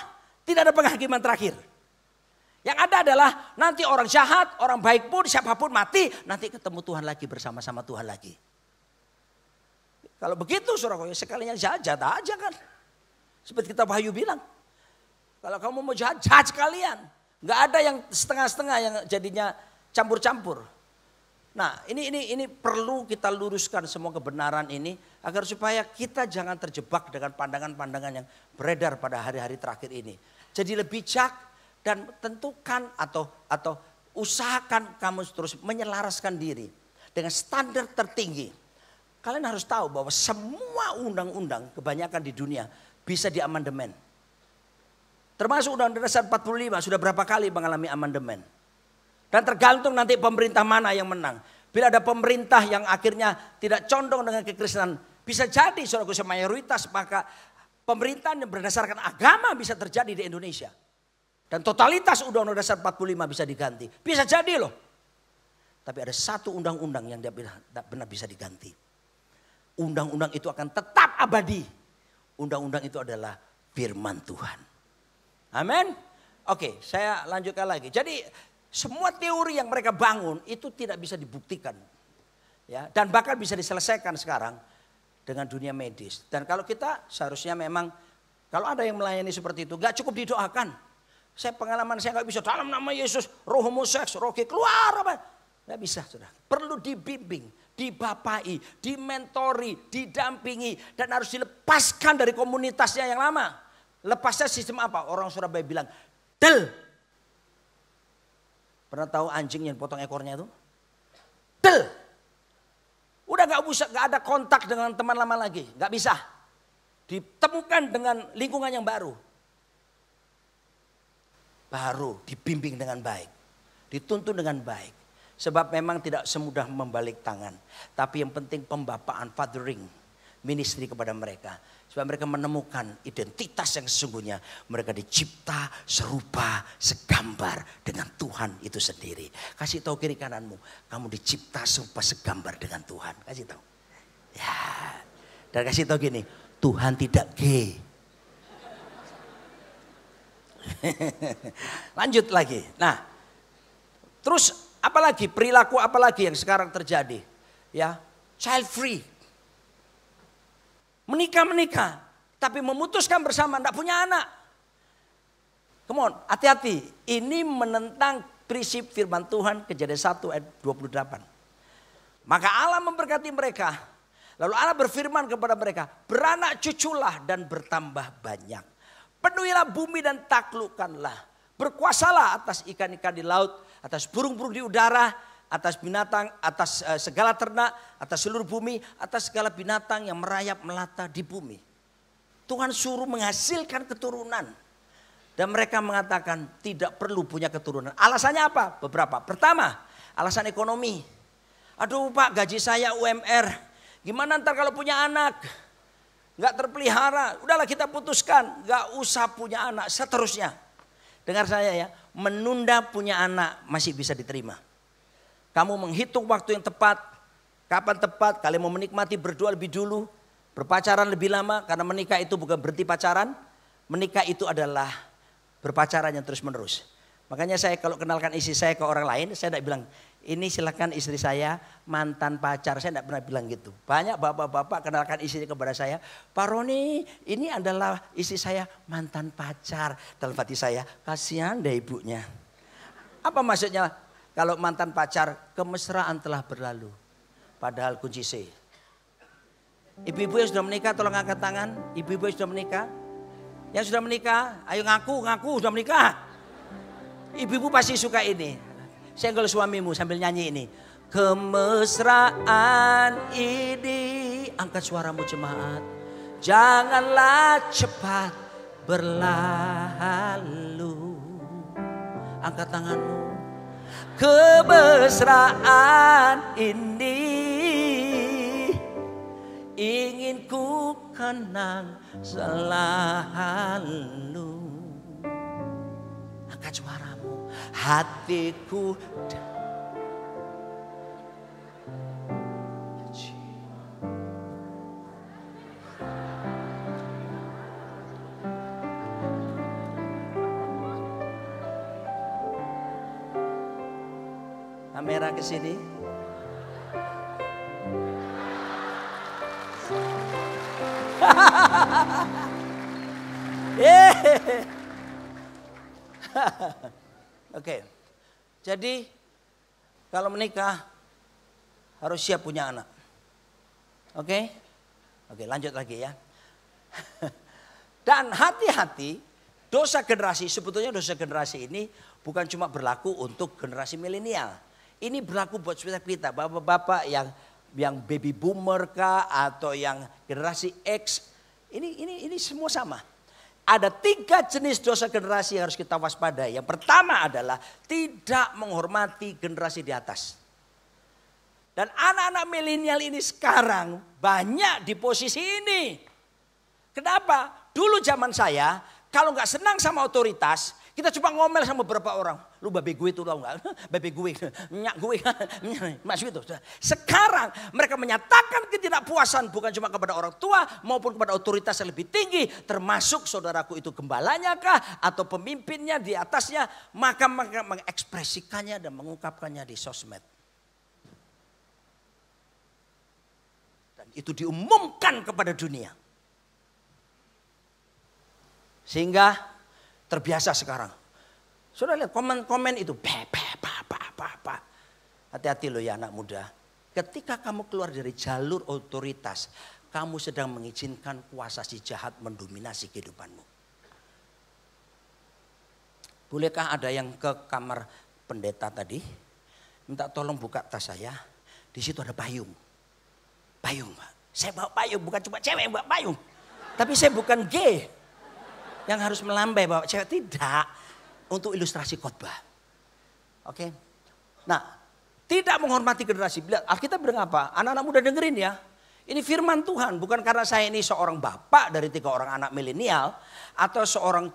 tidak ada penghakiman terakhir. Yang ada adalah nanti orang jahat, orang baik pun, siapapun mati, nanti ketemu Tuhan lagi bersama-sama Tuhan lagi. Kalau begitu saudara, sekalinya jahat aja kan. Seperti kita Wahyu bilang, kalau kamu mau jahat sekalian. Nggak ada yang setengah-setengah yang jadinya campur-campur. Nah ini perlu kita luruskan semua kebenaran ini agar supaya kita jangan terjebak dengan pandangan-pandangan yang beredar pada hari-hari terakhir ini. Jadi lebih bijak dan tentukan atau usahakan kamu terus menyelaraskan diri dengan standar tertinggi. Kalian harus tahu bahwa semua undang-undang kebanyakan di dunia bisa diamandemen. Termasuk Undang-Undang Dasar 45 sudah berapa kali mengalami amandemen. Dan tergantung nanti pemerintah mana yang menang. Bila ada pemerintah yang akhirnya tidak condong dengan kekristenan, bisa jadi saudara mayoritas maka pemerintahan yang berdasarkan agama bisa terjadi di Indonesia. Dan totalitas Undang-Undang Dasar 45 bisa diganti. Bisa jadi loh. Tapi ada satu undang-undang yang tidak benar bisa diganti. Undang-undang itu akan tetap abadi. Undang-undang itu adalah firman Tuhan. Amin. Oke, saya lanjutkan lagi. Jadi semua teori yang mereka bangun itu tidak bisa dibuktikan. Ya, dan bahkan bisa diselesaikan sekarang dengan dunia medis. Dan kalau kita seharusnya memang kalau ada yang melayani seperti itu gak cukup didoakan. Pengalaman saya gak bisa dalam nama Yesus roh homoseks, roh gay keluar apa. Gak bisa sudah. Perlu dibimbing, dibapai, dimentori, didampingi. Dan harus dilepaskan dari komunitasnya yang lama. Lepasnya sistem apa? Orang Surabaya bilang del. Pernah tahu anjing yang potong ekornya itu? Del. Udah gak ada kontak dengan teman lama lagi. Gak bisa. Ditemukan dengan lingkungan yang baru. Baru dibimbing dengan baik. Dituntun dengan baik. Sebab memang tidak semudah membalik tangan. Tapi yang penting pembapaan, fathering, ministry kepada mereka. Supaya mereka menemukan identitas yang sesungguhnya. Mereka dicipta serupa, segambar dengan Tuhan itu sendiri. Kasih tahu kiri kananmu, kamu dicipta serupa, segambar dengan Tuhan. Kasih tahu. Ya. Dan kasih tahu gini, Tuhan tidak gay. Lanjut lagi. Nah, terus apalagi perilaku apalagi yang sekarang terjadi? Ya, child free. Menikah, tapi memutuskan bersama, tidak punya anak. Come on, hati-hati. Ini menentang prinsip firman Tuhan Kejadian 1 ayat 28. Maka Allah memberkati mereka. Lalu Allah berfirman kepada mereka, beranak cuculah dan bertambah banyak. Penuhilah bumi dan taklukkanlah. Berkuasalah atas ikan-ikan di laut, atas burung-burung di udara, atas binatang, atas segala ternak, atas seluruh bumi, atas segala binatang yang merayap melata di bumi. Tuhan suruh menghasilkan keturunan. Dan mereka mengatakan tidak perlu punya keturunan. Alasannya apa? Beberapa. Pertama, alasan ekonomi. Aduh Pak, gaji saya UMR. Gimana ntar kalau punya anak? Gak terpelihara. Udahlah kita putuskan. Gak usah punya anak. Seterusnya. Dengar saya ya. Menunda punya anak masih bisa diterima. Kamu menghitung waktu yang tepat, kapan tepat, kalian mau menikmati berdua lebih dulu, berpacaran lebih lama, karena menikah itu bukan berhenti pacaran, menikah itu adalah berpacaran yang terus menerus. Makanya saya kalau kenalkan istri saya ke orang lain, saya tidak bilang, Ini silakan istri saya mantan pacar. Saya tidak pernah bilang gitu. Banyak bapak-bapak kenalkan istrinya kepada saya. Pak Roni, ini adalah istri saya mantan pacar. Dalam hati saya, kasihan deh ibunya. Apa maksudnya? Kalau mantan pacar, kemesraan telah berlalu. Padahal kunci C. Ibu-ibu yang sudah menikah tolong angkat tangan. Ibu-ibu yang sudah menikah. Yang sudah menikah, ayo ngaku sudah menikah. Ibu-ibu pasti suka ini. Senggol suamimu sambil nyanyi ini. Kemesraan ini, angkat suaramu jemaat. Janganlah cepat berlalu. Angkat tanganmu. Kemesraan ini ingin ku kenang selalu. Angkat suaramu. Hatiku kamera ke sini. Oke. Jadi kalau menikah harus siap punya anak. Oke? Oke, lanjut lagi ya. Dan hati-hati, dosa generasi, sebetulnya dosa generasi ini bukan cuma berlaku untuk generasi milenial. Ini berlaku buat setiap kita, bapak-bapak yang baby boomer kah atau yang generasi X. Ini semua sama. Ada 3 jenis dosa generasi yang harus kita waspadai. Yang pertama adalah tidak menghormati generasi di atas. Dan anak-anak milenial ini sekarang banyak di posisi ini. Kenapa? Dulu zaman saya, kalau nggak senang sama otoritas, kita coba ngomel sama beberapa orang. Lu babe gue itu tau gak? Babe gue, nyak gue, masuk itu. Sekarang mereka menyatakan ketidakpuasan bukan cuma kepada orang tua maupun kepada otoritas yang lebih tinggi. Termasuk saudaraku itu gembalanya kah atau pemimpinnya di atasnya. Maka mengekspresikannya dan mengungkapkannya di sosmed. Dan itu diumumkan kepada dunia. Sehingga terbiasa sekarang. Sudah lihat komen-komen itu. Hati-hati loh ya anak muda. Ketika kamu keluar dari jalur otoritas. Kamu sedang mengizinkan kuasa si jahat mendominasi kehidupanmu. Bolehkah ada yang ke kamar pendeta tadi? Minta tolong buka tas saya. Di situ ada payung. Payung Pak. Saya bawa payung. Bukan cuma cewek yang bawa payung. Tapi saya bukan gay. Yang harus melambai bawa cewek. Tidak. Untuk ilustrasi khotbah. Oke. Nah, tidak menghormati generasi. Alkitab bilang apa? Anak-anak muda dengerin ya. Ini firman Tuhan. Bukan karena saya ini seorang bapak dari 3 orang anak milenial. Atau seorang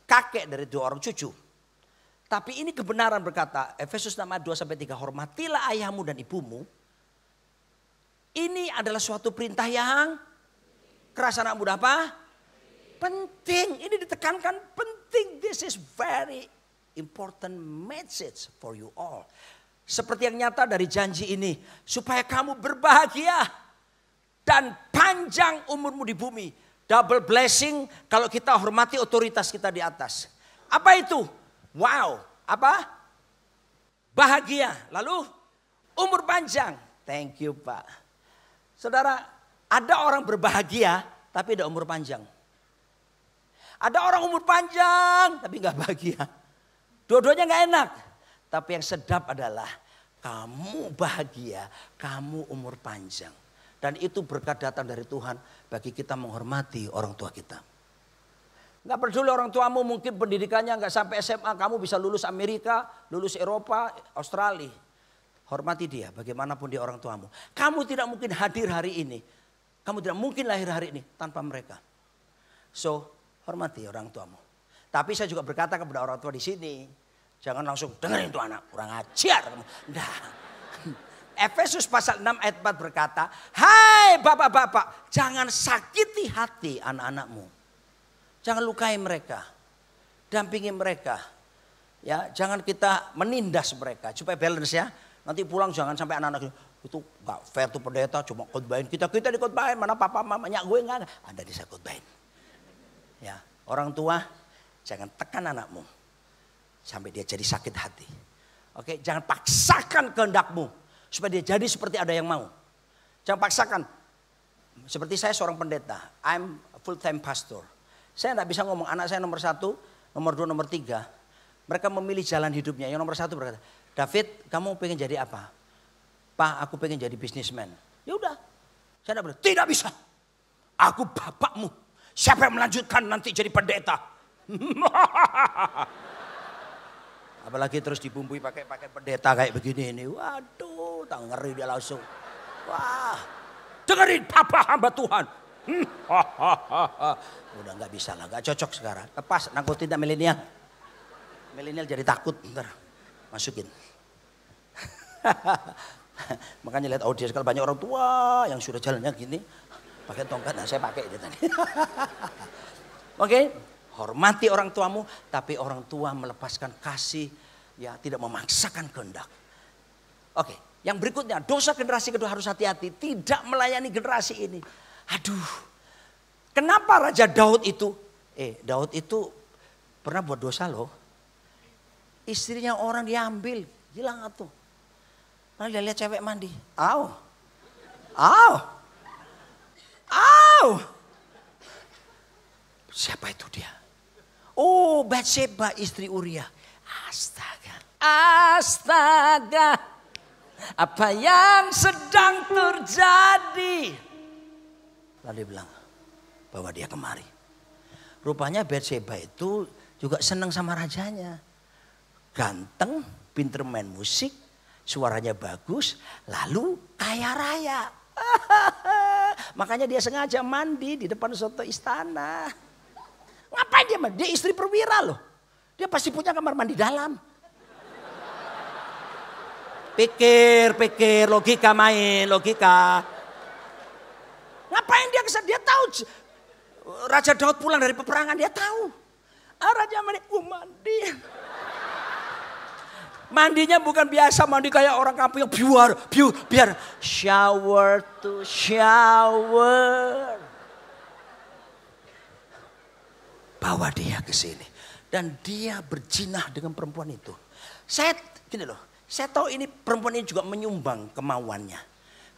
kakek dari 2 orang cucu. Tapi ini kebenaran berkata. Efesus 6 ayat 2-3. Hormatilah ayahmu dan ibumu. Ini adalah suatu perintah yang keras anak muda apa? Penting, ini ditekankan penting. This is very important message for you all. Seperti yang nyata dari janji ini. Supaya kamu berbahagia. Dan panjang umurmu di bumi. Double blessing kalau kita hormati otoritas kita di atas. Apa itu? Wow, apa? Bahagia. Lalu umur panjang. Thank you Pak. Saudara, ada orang berbahagia tapi ada umur panjang. Ada orang umur panjang tapi gak bahagia. Dua-duanya gak enak. Tapi yang sedap adalah kamu bahagia, kamu umur panjang. Dan itu berkat datang dari Tuhan bagi kita menghormati orang tua kita. Gak peduli orang tuamu mungkin pendidikannya gak sampai SMA. Kamu bisa lulus Amerika, lulus Eropa, Australia. Hormati dia bagaimanapun dia orang tuamu. Kamu tidak mungkin hadir hari ini. Kamu tidak mungkin lahir hari ini tanpa mereka. So, hormati orang tuamu. Tapi saya juga berkata kepada orang tua di sini. Jangan langsung dengerin tuh anak. Kurang ajar. Nah. Efesus pasal 6 ayat 4 berkata. Hai bapak-bapak. Jangan sakiti hati anak-anakmu. Jangan lukai mereka. Dampingi mereka. Ya, jangan kita menindas mereka. Supaya balance ya. Nanti pulang jangan sampai anak-anak itu gak fair tuh pendeta cuma khotbahin kita dikhotbahin, mana papa mamanya gue enggak ada di saya khotbahin. Ya, orang tua jangan tekan anakmu sampai dia jadi sakit hati. Oke, jangan paksakan kehendakmu supaya dia jadi seperti ada yang mau. Jangan paksakan. Seperti saya seorang pendeta, I'm a full time pastor. Saya enggak bisa ngomong anak saya nomor 1, nomor 2, nomor 3. Mereka memilih jalan hidupnya. Yang nomor 1 berkata, David, kamu pengen jadi apa? Pak, aku pengen jadi bisnismen. Ya udah, saya bilang, tidak bisa. Aku bapakmu. Siapa yang melanjutkan nanti jadi pendeta? Apalagi terus dibumbui pakai pendeta kayak begini ini. Waduh, tak ngeri dia langsung. Wah, dengerin papa hamba Tuhan. Udah nggak bisa lah, nggak cocok sekarang. Lepas, nangkutin milenial. Milenial jadi takut, ntar masukin. Makanya lihat audiens kalau banyak orang tua yang sudah jalannya gini pakai tongkat, nah saya pakai ini tadi. Oke, hormati orang tuamu, tapi orang tua melepaskan kasih, ya tidak memaksakan kehendak. Oke, yang berikutnya dosa generasi kedua harus hati-hati, tidak melayani generasi ini. Aduh, kenapa Raja Daud itu? Daud itu pernah buat dosa loh. Istrinya orang diambil, gila nggak tuh? Nah, dia lihat cewek mandi. Au. Siapa itu dia? Oh, Bathsheba istri Uria. Astaga. Apa yang sedang terjadi? Lalu dia bilang, bawa dia kemari. Rupanya Bathsheba itu juga senang sama rajanya. Ganteng, pinter main musik, suaranya bagus, lalu kaya raya. Makanya dia sengaja mandi di depan soto istana. Ngapain dia mandi? Dia istri perwira loh. Dia pasti punya kamar mandi dalam. Pikir, logika main, logika. Ngapain dia kesana? Dia tahu Raja Daud pulang dari peperangan, dia tahu. Raja mandi. Mandinya bukan biasa mandi kayak orang kampung yang biar shower to shower. Bawa dia ke sini dan dia berzinah dengan perempuan itu. Saya tahu ini perempuan ini juga menyumbang kemauannya.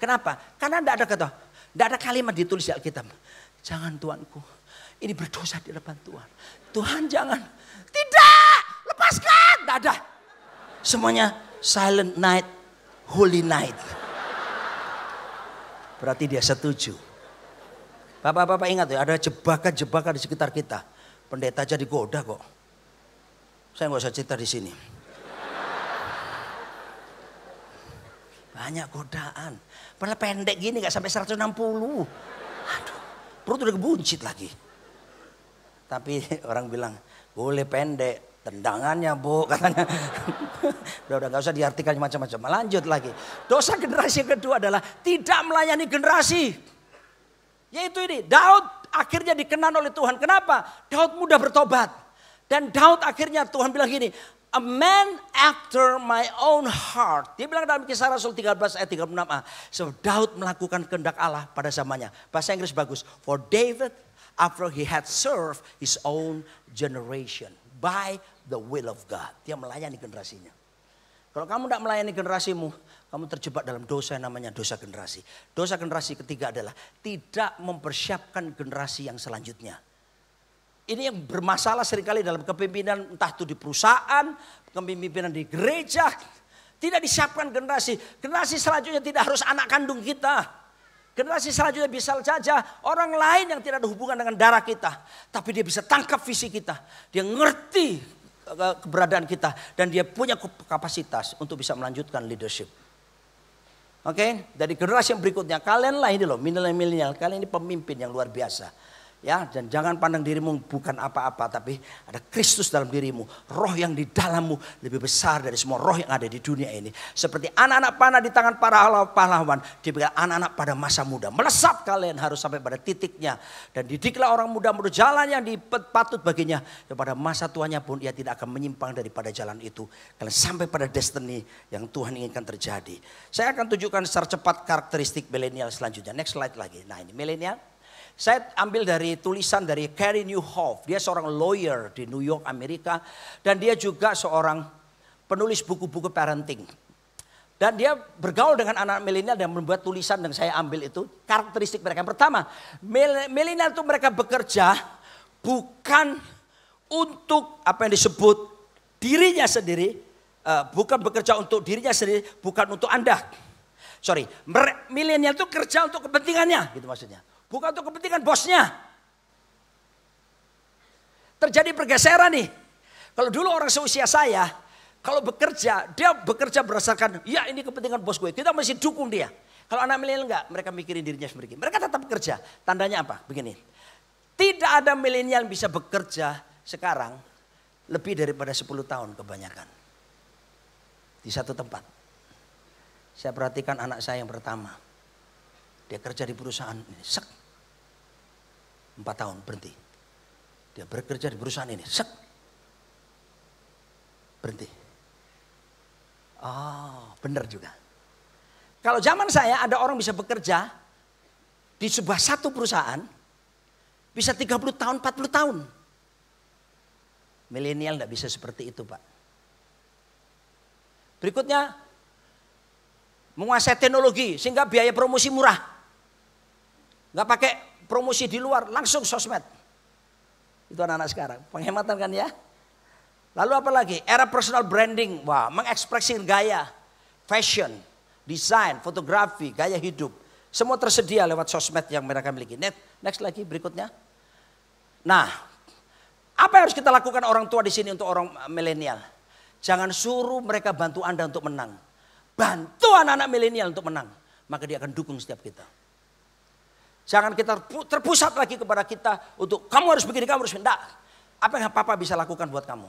Kenapa? Karena tidak ada kalimat ditulis di Alkitab. Jangan tuanku, ini berdosa di depan Tuhan. Tuhan jangan. Tidak, lepaskan. Tidak ada. Semuanya silent night, holy night. Berarti dia setuju. Bapak-bapak ingat ya, ada jebakan-jebakan di sekitar kita. Pendeta aja digoda kok. Saya nggak usah cerita di sini. Banyak godaan. Padahal pendek gini nggak sampai 160. Aduh, perut udah kebuncit lagi. Tapi orang bilang, boleh pendek. Tendangannya bu katanya. udah gak usah diartikan macam-macam. Lanjut lagi. Dosa generasi kedua adalah tidak melayani generasi. Yaitu ini. Daud akhirnya dikenal oleh Tuhan. Kenapa? Daud mudah bertobat. Dan Daud akhirnya Tuhan bilang gini. A man after my own heart. Dia bilang dalam Kisah Rasul 13 ayat 36a. So Daud melakukan kehendak Allah pada zamannya. Bahasa Inggris bagus. For David after he had served his own generation. By the will of God. Dia melayani generasinya. Kalau kamu tidak melayani generasimu, kamu terjebak dalam dosa yang namanya dosa generasi. Dosa generasi ketiga adalah tidak mempersiapkan generasi yang selanjutnya. Ini yang bermasalah seringkali dalam kepemimpinan, entah itu di perusahaan, kepemimpinan di gereja. Tidak disiapkan generasi. Generasi selanjutnya tidak harus anak kandung kita. Generasi selanjutnya bisa saja orang lain yang tidak ada hubungan dengan darah kita. Tapi dia bisa tangkap visi kita. Dia ngerti keberadaan kita. Dan dia punya kapasitas untuk bisa melanjutkan leadership. Oke, dari generasi yang berikutnya. Kalian lah ini loh, milenial. Kalian ini pemimpin yang luar biasa. Ya, dan jangan pandang dirimu bukan apa-apa, tapi ada Kristus dalam dirimu. Roh yang di dalammu lebih besar dari semua roh yang ada di dunia ini. Seperti anak-anak panah di tangan para pahlawan, diberikan anak-anak pada masa muda. Melesat kalian harus sampai pada titiknya. Dan didiklah orang muda menurut jalan yang patut baginya. Dan pada masa tuanya pun ia tidak akan menyimpang daripada jalan itu. Kalian sampai pada destiny yang Tuhan inginkan terjadi. Saya akan tunjukkan secara cepat karakteristik milenial selanjutnya. Next slide lagi. Nah, ini milenial. Saya ambil dari tulisan dari Carey Nieuwhof. Dia seorang lawyer di New York, Amerika. Dan dia juga seorang penulis buku-buku parenting. Dan dia bergaul dengan anak milenial dan membuat tulisan yang saya ambil itu. Karakteristik mereka. Yang pertama, milenial itu mereka bekerja bukan untuk apa yang disebut dirinya sendiri. Bukan bekerja untuk dirinya sendiri, bukan untuk Anda. Sorry, milenial itu kerja untuk kepentingannya, gitu maksudnya. Bukan untuk kepentingan bosnya. Terjadi pergeseran nih. Kalau dulu orang seusia saya, kalau bekerja, dia bekerja berdasarkan, ya ini kepentingan bos gue. Kita mesti dukung dia. Kalau anak milenial enggak, mereka mikirin dirinya sendiri. Mereka tetap bekerja. Tandanya apa? Begini. Tidak ada milenial yang bisa bekerja sekarang lebih daripada 10 tahun kebanyakan. Di satu tempat. Saya perhatikan anak saya yang pertama. Dia kerja di perusahaan ini, 4 tahun berhenti. Dia bekerja di perusahaan ini, berhenti. Oh, benar juga. Kalau zaman saya ada orang bisa bekerja di sebuah satu perusahaan, bisa 30 tahun, 40 tahun. Milenial tidak bisa seperti itu, Pak. Berikutnya, menguasai teknologi sehingga biaya promosi murah. Nggak pakai promosi di luar, langsung sosmed. Itu anak-anak sekarang, penghematan kan ya. Lalu apa lagi? Era personal branding, wah, mengekspresikan gaya, fashion, desain, fotografi, gaya hidup. Semua tersedia lewat sosmed yang mereka miliki. Next lagi berikutnya. Nah, apa yang harus kita lakukan orang tua di sini untuk orang milenial? Jangan suruh mereka bantu Anda untuk menang. Bantu anak-anak milenial untuk menang. Maka dia akan dukung setiap kita. Jangan kita terpusat lagi kepada kita untuk kamu harus begini, kamu harus enggak. Apa yang Papa bisa lakukan buat kamu?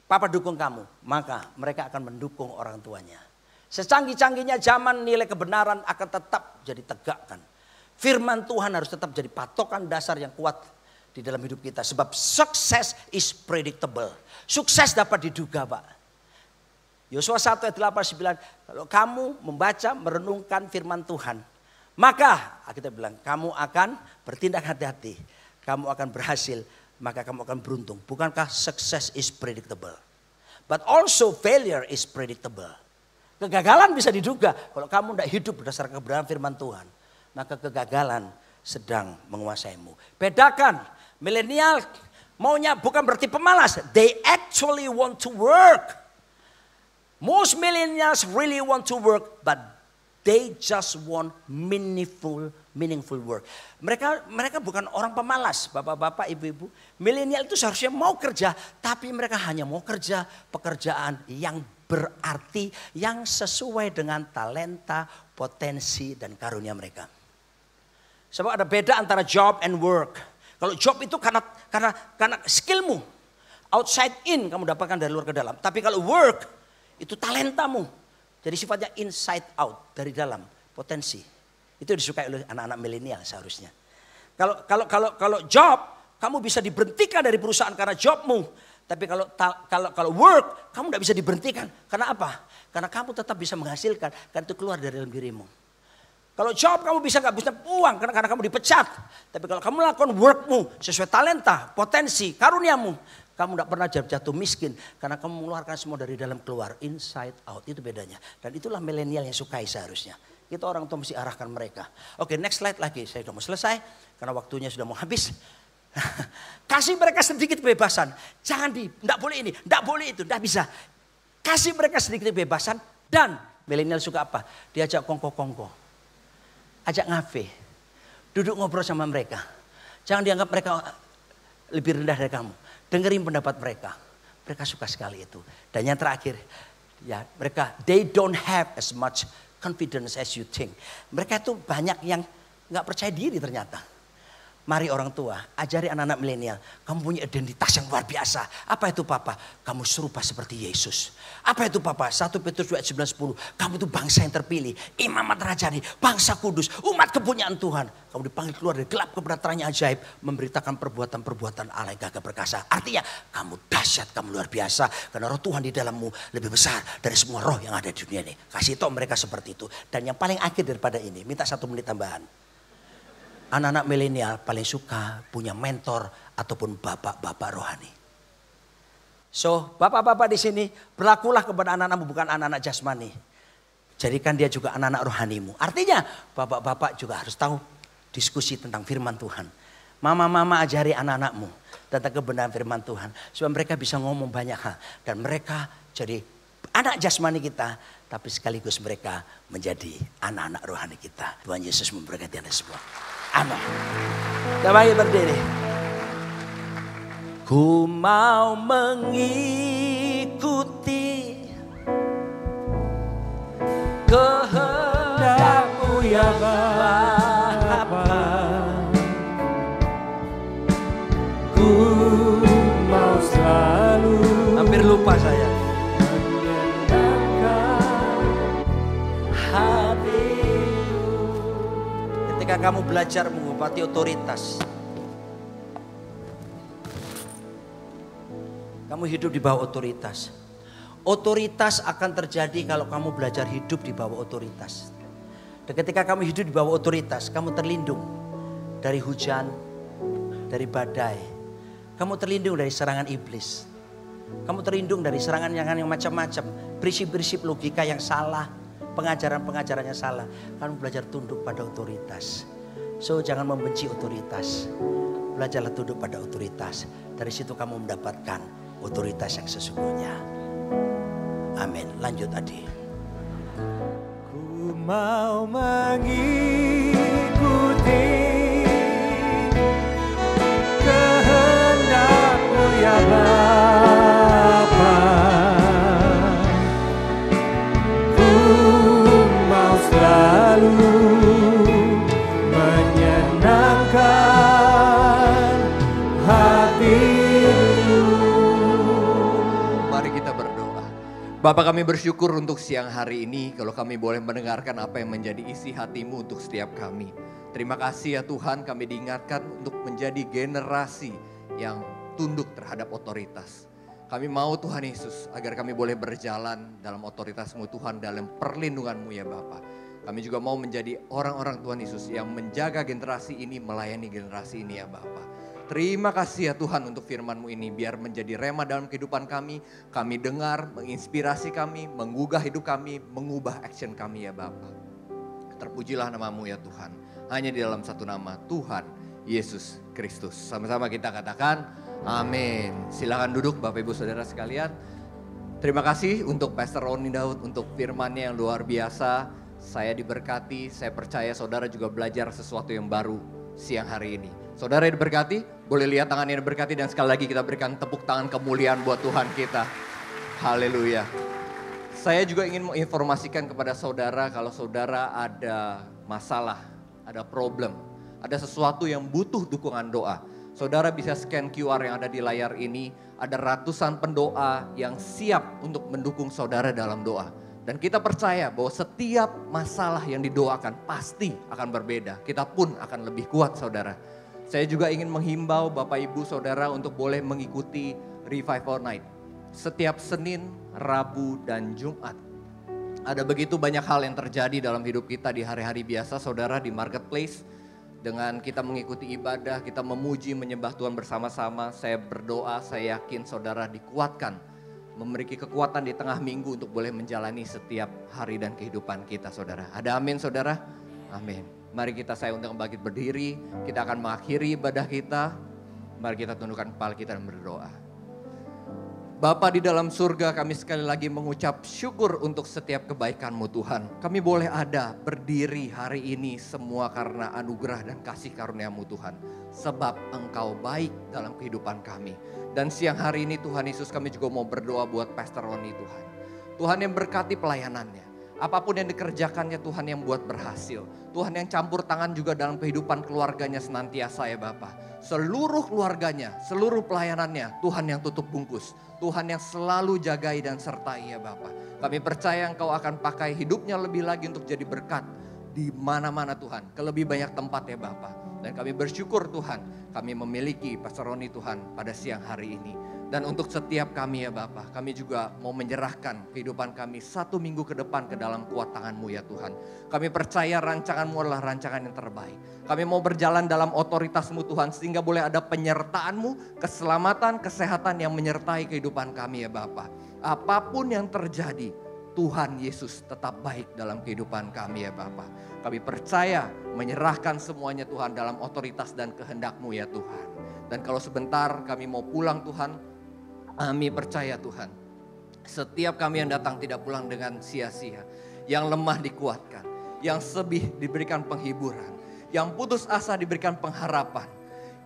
Papa dukung kamu, maka mereka akan mendukung orang tuanya. Secanggih-canggihnya zaman nilai kebenaran akan tetap jadi tegakkan. Firman Tuhan harus tetap jadi patokan dasar yang kuat di dalam hidup kita. Sebab sukses is predictable. Sukses dapat diduga, Pak. Yosua 1 ayat 8-9, kalau kamu membaca, merenungkan firman Tuhan, maka kita bilang kamu akan bertindak hati-hati. Kamu akan berhasil, maka kamu akan beruntung. Bukankah success is predictable? But also failure is predictable. Kegagalan bisa diduga. Kalau kamu tidak hidup berdasarkan kebenaran firman Tuhan, maka kegagalan sedang menguasaimu. Bedakan, milenial maunya bukan berarti pemalas. They actually want to work. Most millennials really want to work, but they just want meaningful work. Mereka bukan orang pemalas, bapak-bapak, ibu-ibu. Milenial itu seharusnya mau kerja, tapi mereka hanya mau kerja pekerjaan yang berarti, yang sesuai dengan talenta, potensi, dan karunia mereka. Sebab ada beda antara job and work. Kalau job itu karena skillmu, outside in kamu dapatkan dari luar ke dalam. Tapi kalau work itu talentamu. Jadi sifatnya inside out, dari dalam, potensi. Itu disukai oleh anak-anak milenial seharusnya. Kalau job, kamu bisa diberhentikan dari perusahaan karena jobmu. Tapi kalau work, kamu tidak bisa diberhentikan. Karena apa? Karena kamu tetap bisa menghasilkan, karena itu keluar dari dalam dirimu. Kalau job kamu nggak bisa uang karena kamu dipecat. Tapi kalau kamu lakukan workmu sesuai talenta, potensi, karuniamu, kamu tidak pernah jatuh miskin karena kamu mengeluarkan semua dari dalam keluar, inside out. Itu bedanya. Dan itulah milenial yang sukai seharusnya. Kita orang tua mesti arahkan mereka. Oke, next slide lagi. Saya sudah mau selesai karena waktunya sudah mau habis. Kasih mereka sedikit kebebasan. Tidak boleh ini, tidak boleh itu, tidak bisa. Kasih mereka sedikit kebebasan dan milenial suka apa? Diajak kongko-kongko. Ajak ngafe. Duduk ngobrol sama mereka. Jangan dianggap mereka lebih rendah dari kamu. Dengerin pendapat mereka. Mereka suka sekali itu. Dan yang terakhir, ya mereka they don't have as much confidence as you think. Mereka itu banyak yang nggak percaya diri ternyata. Mari orang tua, ajari anak-anak milenial. Kamu punya identitas yang luar biasa. Apa itu Papa? Kamu serupa seperti Yesus. Apa itu Papa? 1 Petrus 2:9-10. Kamu itu bangsa yang terpilih. Imamat rajani, bangsa kudus, umat kepunyaan Tuhan. Kamu dipanggil keluar dari gelap kepada terang yang ajaib. Memberitakan perbuatan-perbuatan Allah yang gagah perkasa. Artinya kamu dahsyat, kamu luar biasa. Karena roh Tuhan di dalammu lebih besar dari semua roh yang ada di dunia ini. Kasih tahu mereka seperti itu. Dan yang paling akhir daripada ini, minta 1 menit tambahan. Anak-anak milenial paling suka punya mentor ataupun bapak-bapak rohani. So, bapak-bapak di sini berlakulah kepada anak-anakmu bukan anak-anak jasmani. Jadikan dia juga anak-anak rohanimu. Artinya bapak-bapak juga harus tahu diskusi tentang firman Tuhan. Mama-mama ajari anak-anakmu tentang kebenaran firman Tuhan. Supaya mereka bisa ngomong banyak hal. Dan mereka jadi anak jasmani kita. Tapi sekaligus mereka menjadi anak-anak rohani kita. Tuhan Yesus memberkati Anda semua. Amin. Kita bangkit berdiri. Ku mau mengikuti kehendak-Mu ya Bapa. Ku mau selalu. Hampir lupa saya. Ketika kamu belajar mengobati otoritas, kamu hidup di bawah otoritas. Otoritas akan terjadi kalau kamu belajar hidup di bawah otoritas. Dan ketika kamu hidup di bawah otoritas, kamu terlindung dari hujan, dari badai. Kamu terlindung dari serangan iblis. Kamu terlindung dari serangan yang macam-macam. Prinsip-prinsip logika yang salah. Pengajaran-pengajaran yang salah. Kamu belajar tunduk pada otoritas. So jangan membenci otoritas. Belajarlah tunduk pada otoritas. Dari situ kamu mendapatkan otoritas yang sesungguhnya. Amin. Lanjut Adi. Ku mau mengikuti kehendak-Mu ya Bapa. Ku mau selalu menyenangkan hati-Mu. Mari kita berdoa. Bapa, kami bersyukur untuk siang hari ini kalau kami boleh mendengarkan apa yang menjadi isi hati-Mu untuk setiap kami. Terima kasih ya Tuhan, kami diingatkan untuk menjadi generasi yang tunduk terhadap otoritas. Kami mau Tuhan Yesus agar kami boleh berjalan dalam otoritas-Mu Tuhan, dalam perlindungan-Mu ya Bapa. Kami juga mau menjadi orang-orang Tuhan Yesus yang menjaga generasi ini, melayani generasi ini ya Bapa. Terima kasih ya Tuhan untuk firman-Mu ini, biar menjadi rema dalam kehidupan kami. Kami dengar, menginspirasi kami, menggugah hidup kami, mengubah action kami ya Bapa. Terpujilah nama-Mu ya Tuhan. Hanya di dalam satu nama, Tuhan Yesus Kristus. Sama-sama kita katakan, amin. Silakan duduk Bapak Ibu Saudara sekalian. Terima kasih untuk Pastor Roni Daud untuk firman-Nya yang luar biasa. Saya diberkati, saya percaya saudara juga belajar sesuatu yang baru siang hari ini. Saudara yang diberkati, boleh lihat tangan yang diberkati dan sekali lagi kita berikan tepuk tangan kemuliaan buat Tuhan kita. Haleluya. Saya juga ingin menginformasikan kepada saudara kalau saudara ada masalah, ada problem, ada sesuatu yang butuh dukungan doa. Saudara bisa scan QR yang ada di layar ini, ada ratusan pendoa yang siap untuk mendukung saudara dalam doa. Dan kita percaya bahwa setiap masalah yang didoakan pasti akan berbeda. Kita pun akan lebih kuat saudara. Saya juga ingin menghimbau Bapak Ibu Saudara untuk boleh mengikuti Revival Night. Setiap Senin, Rabu, dan Jumat. Ada begitu banyak hal yang terjadi dalam hidup kita di hari-hari biasa saudara di marketplace. Dengan kita mengikuti ibadah, kita memuji, menyembah Tuhan bersama-sama. Saya berdoa, saya yakin saudara dikuatkan. Memiliki kekuatan di tengah minggu untuk boleh menjalani setiap hari dan kehidupan kita saudara. Ada amin saudara? Amin. Mari saya undang bangkit berdiri, kita akan mengakhiri ibadah kita. Mari kita tundukkan kepala kita dan berdoa. Bapa di dalam surga, kami sekali lagi mengucap syukur untuk setiap kebaikan-Mu Tuhan. Kami boleh ada berdiri hari ini semua karena anugerah dan kasih karunia-Mu Tuhan. Sebab Engkau baik dalam kehidupan kami. Dan siang hari ini Tuhan Yesus kami juga mau berdoa buat Pastor Roni Tuhan. Tuhan yang berkati pelayanannya. Apapun yang dikerjakannya Tuhan yang buat berhasil. Tuhan yang campur tangan juga dalam kehidupan keluarganya senantiasa ya Bapa. Seluruh keluarganya, seluruh pelayanannya Tuhan yang tutup bungkus. Tuhan yang selalu jagai dan sertai ya Bapa. Kami percaya Engkau akan pakai hidupnya lebih lagi untuk jadi berkat di mana-mana Tuhan. Ke lebih banyak tempat ya Bapa. Dan kami bersyukur Tuhan, kami memiliki Pastor Roni Tuhan pada siang hari ini. Dan untuk setiap kami ya Bapa, kami juga mau menyerahkan kehidupan kami 1 minggu ke depan ke dalam kuat tangan-Mu ya Tuhan. Kami percaya rancangan-Mu adalah rancangan yang terbaik. Kami mau berjalan dalam otoritas-Mu Tuhan, sehingga boleh ada penyertaan-Mu, keselamatan, kesehatan yang menyertai kehidupan kami ya Bapa. Apapun yang terjadi, Tuhan Yesus tetap baik dalam kehidupan kami ya Bapa. Kami percaya menyerahkan semuanya Tuhan dalam otoritas dan kehendak-Mu ya Tuhan. Dan kalau sebentar kami mau pulang Tuhan, kami percaya Tuhan, setiap kami yang datang tidak pulang dengan sia-sia. Yang lemah dikuatkan, yang sedih diberikan penghiburan, yang putus asa diberikan pengharapan,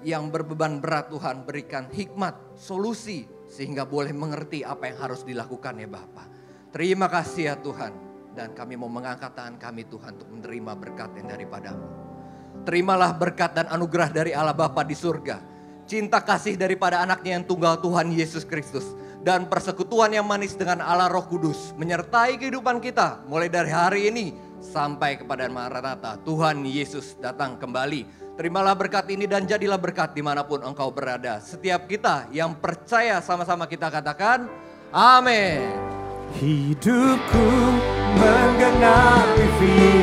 yang berbeban berat Tuhan berikan hikmat, solusi, sehingga boleh mengerti apa yang harus dilakukan ya Bapa. Terima kasih ya Tuhan, dan kami mau mengangkat tangan kami Tuhan untuk menerima berkat yang daripada-Mu. Terimalah berkat dan anugerah dari Allah Bapa di surga. Cinta kasih daripada anaknya yang tunggal Tuhan Yesus Kristus. Dan persekutuan yang manis dengan Allah Roh Kudus menyertai kehidupan kita mulai dari hari ini sampai kepada Maranatha. Tuhan Yesus datang kembali. Terimalah berkat ini dan jadilah berkat dimanapun engkau berada. Setiap kita yang percaya sama-sama kita katakan amin. Hidupku menggenapi firman.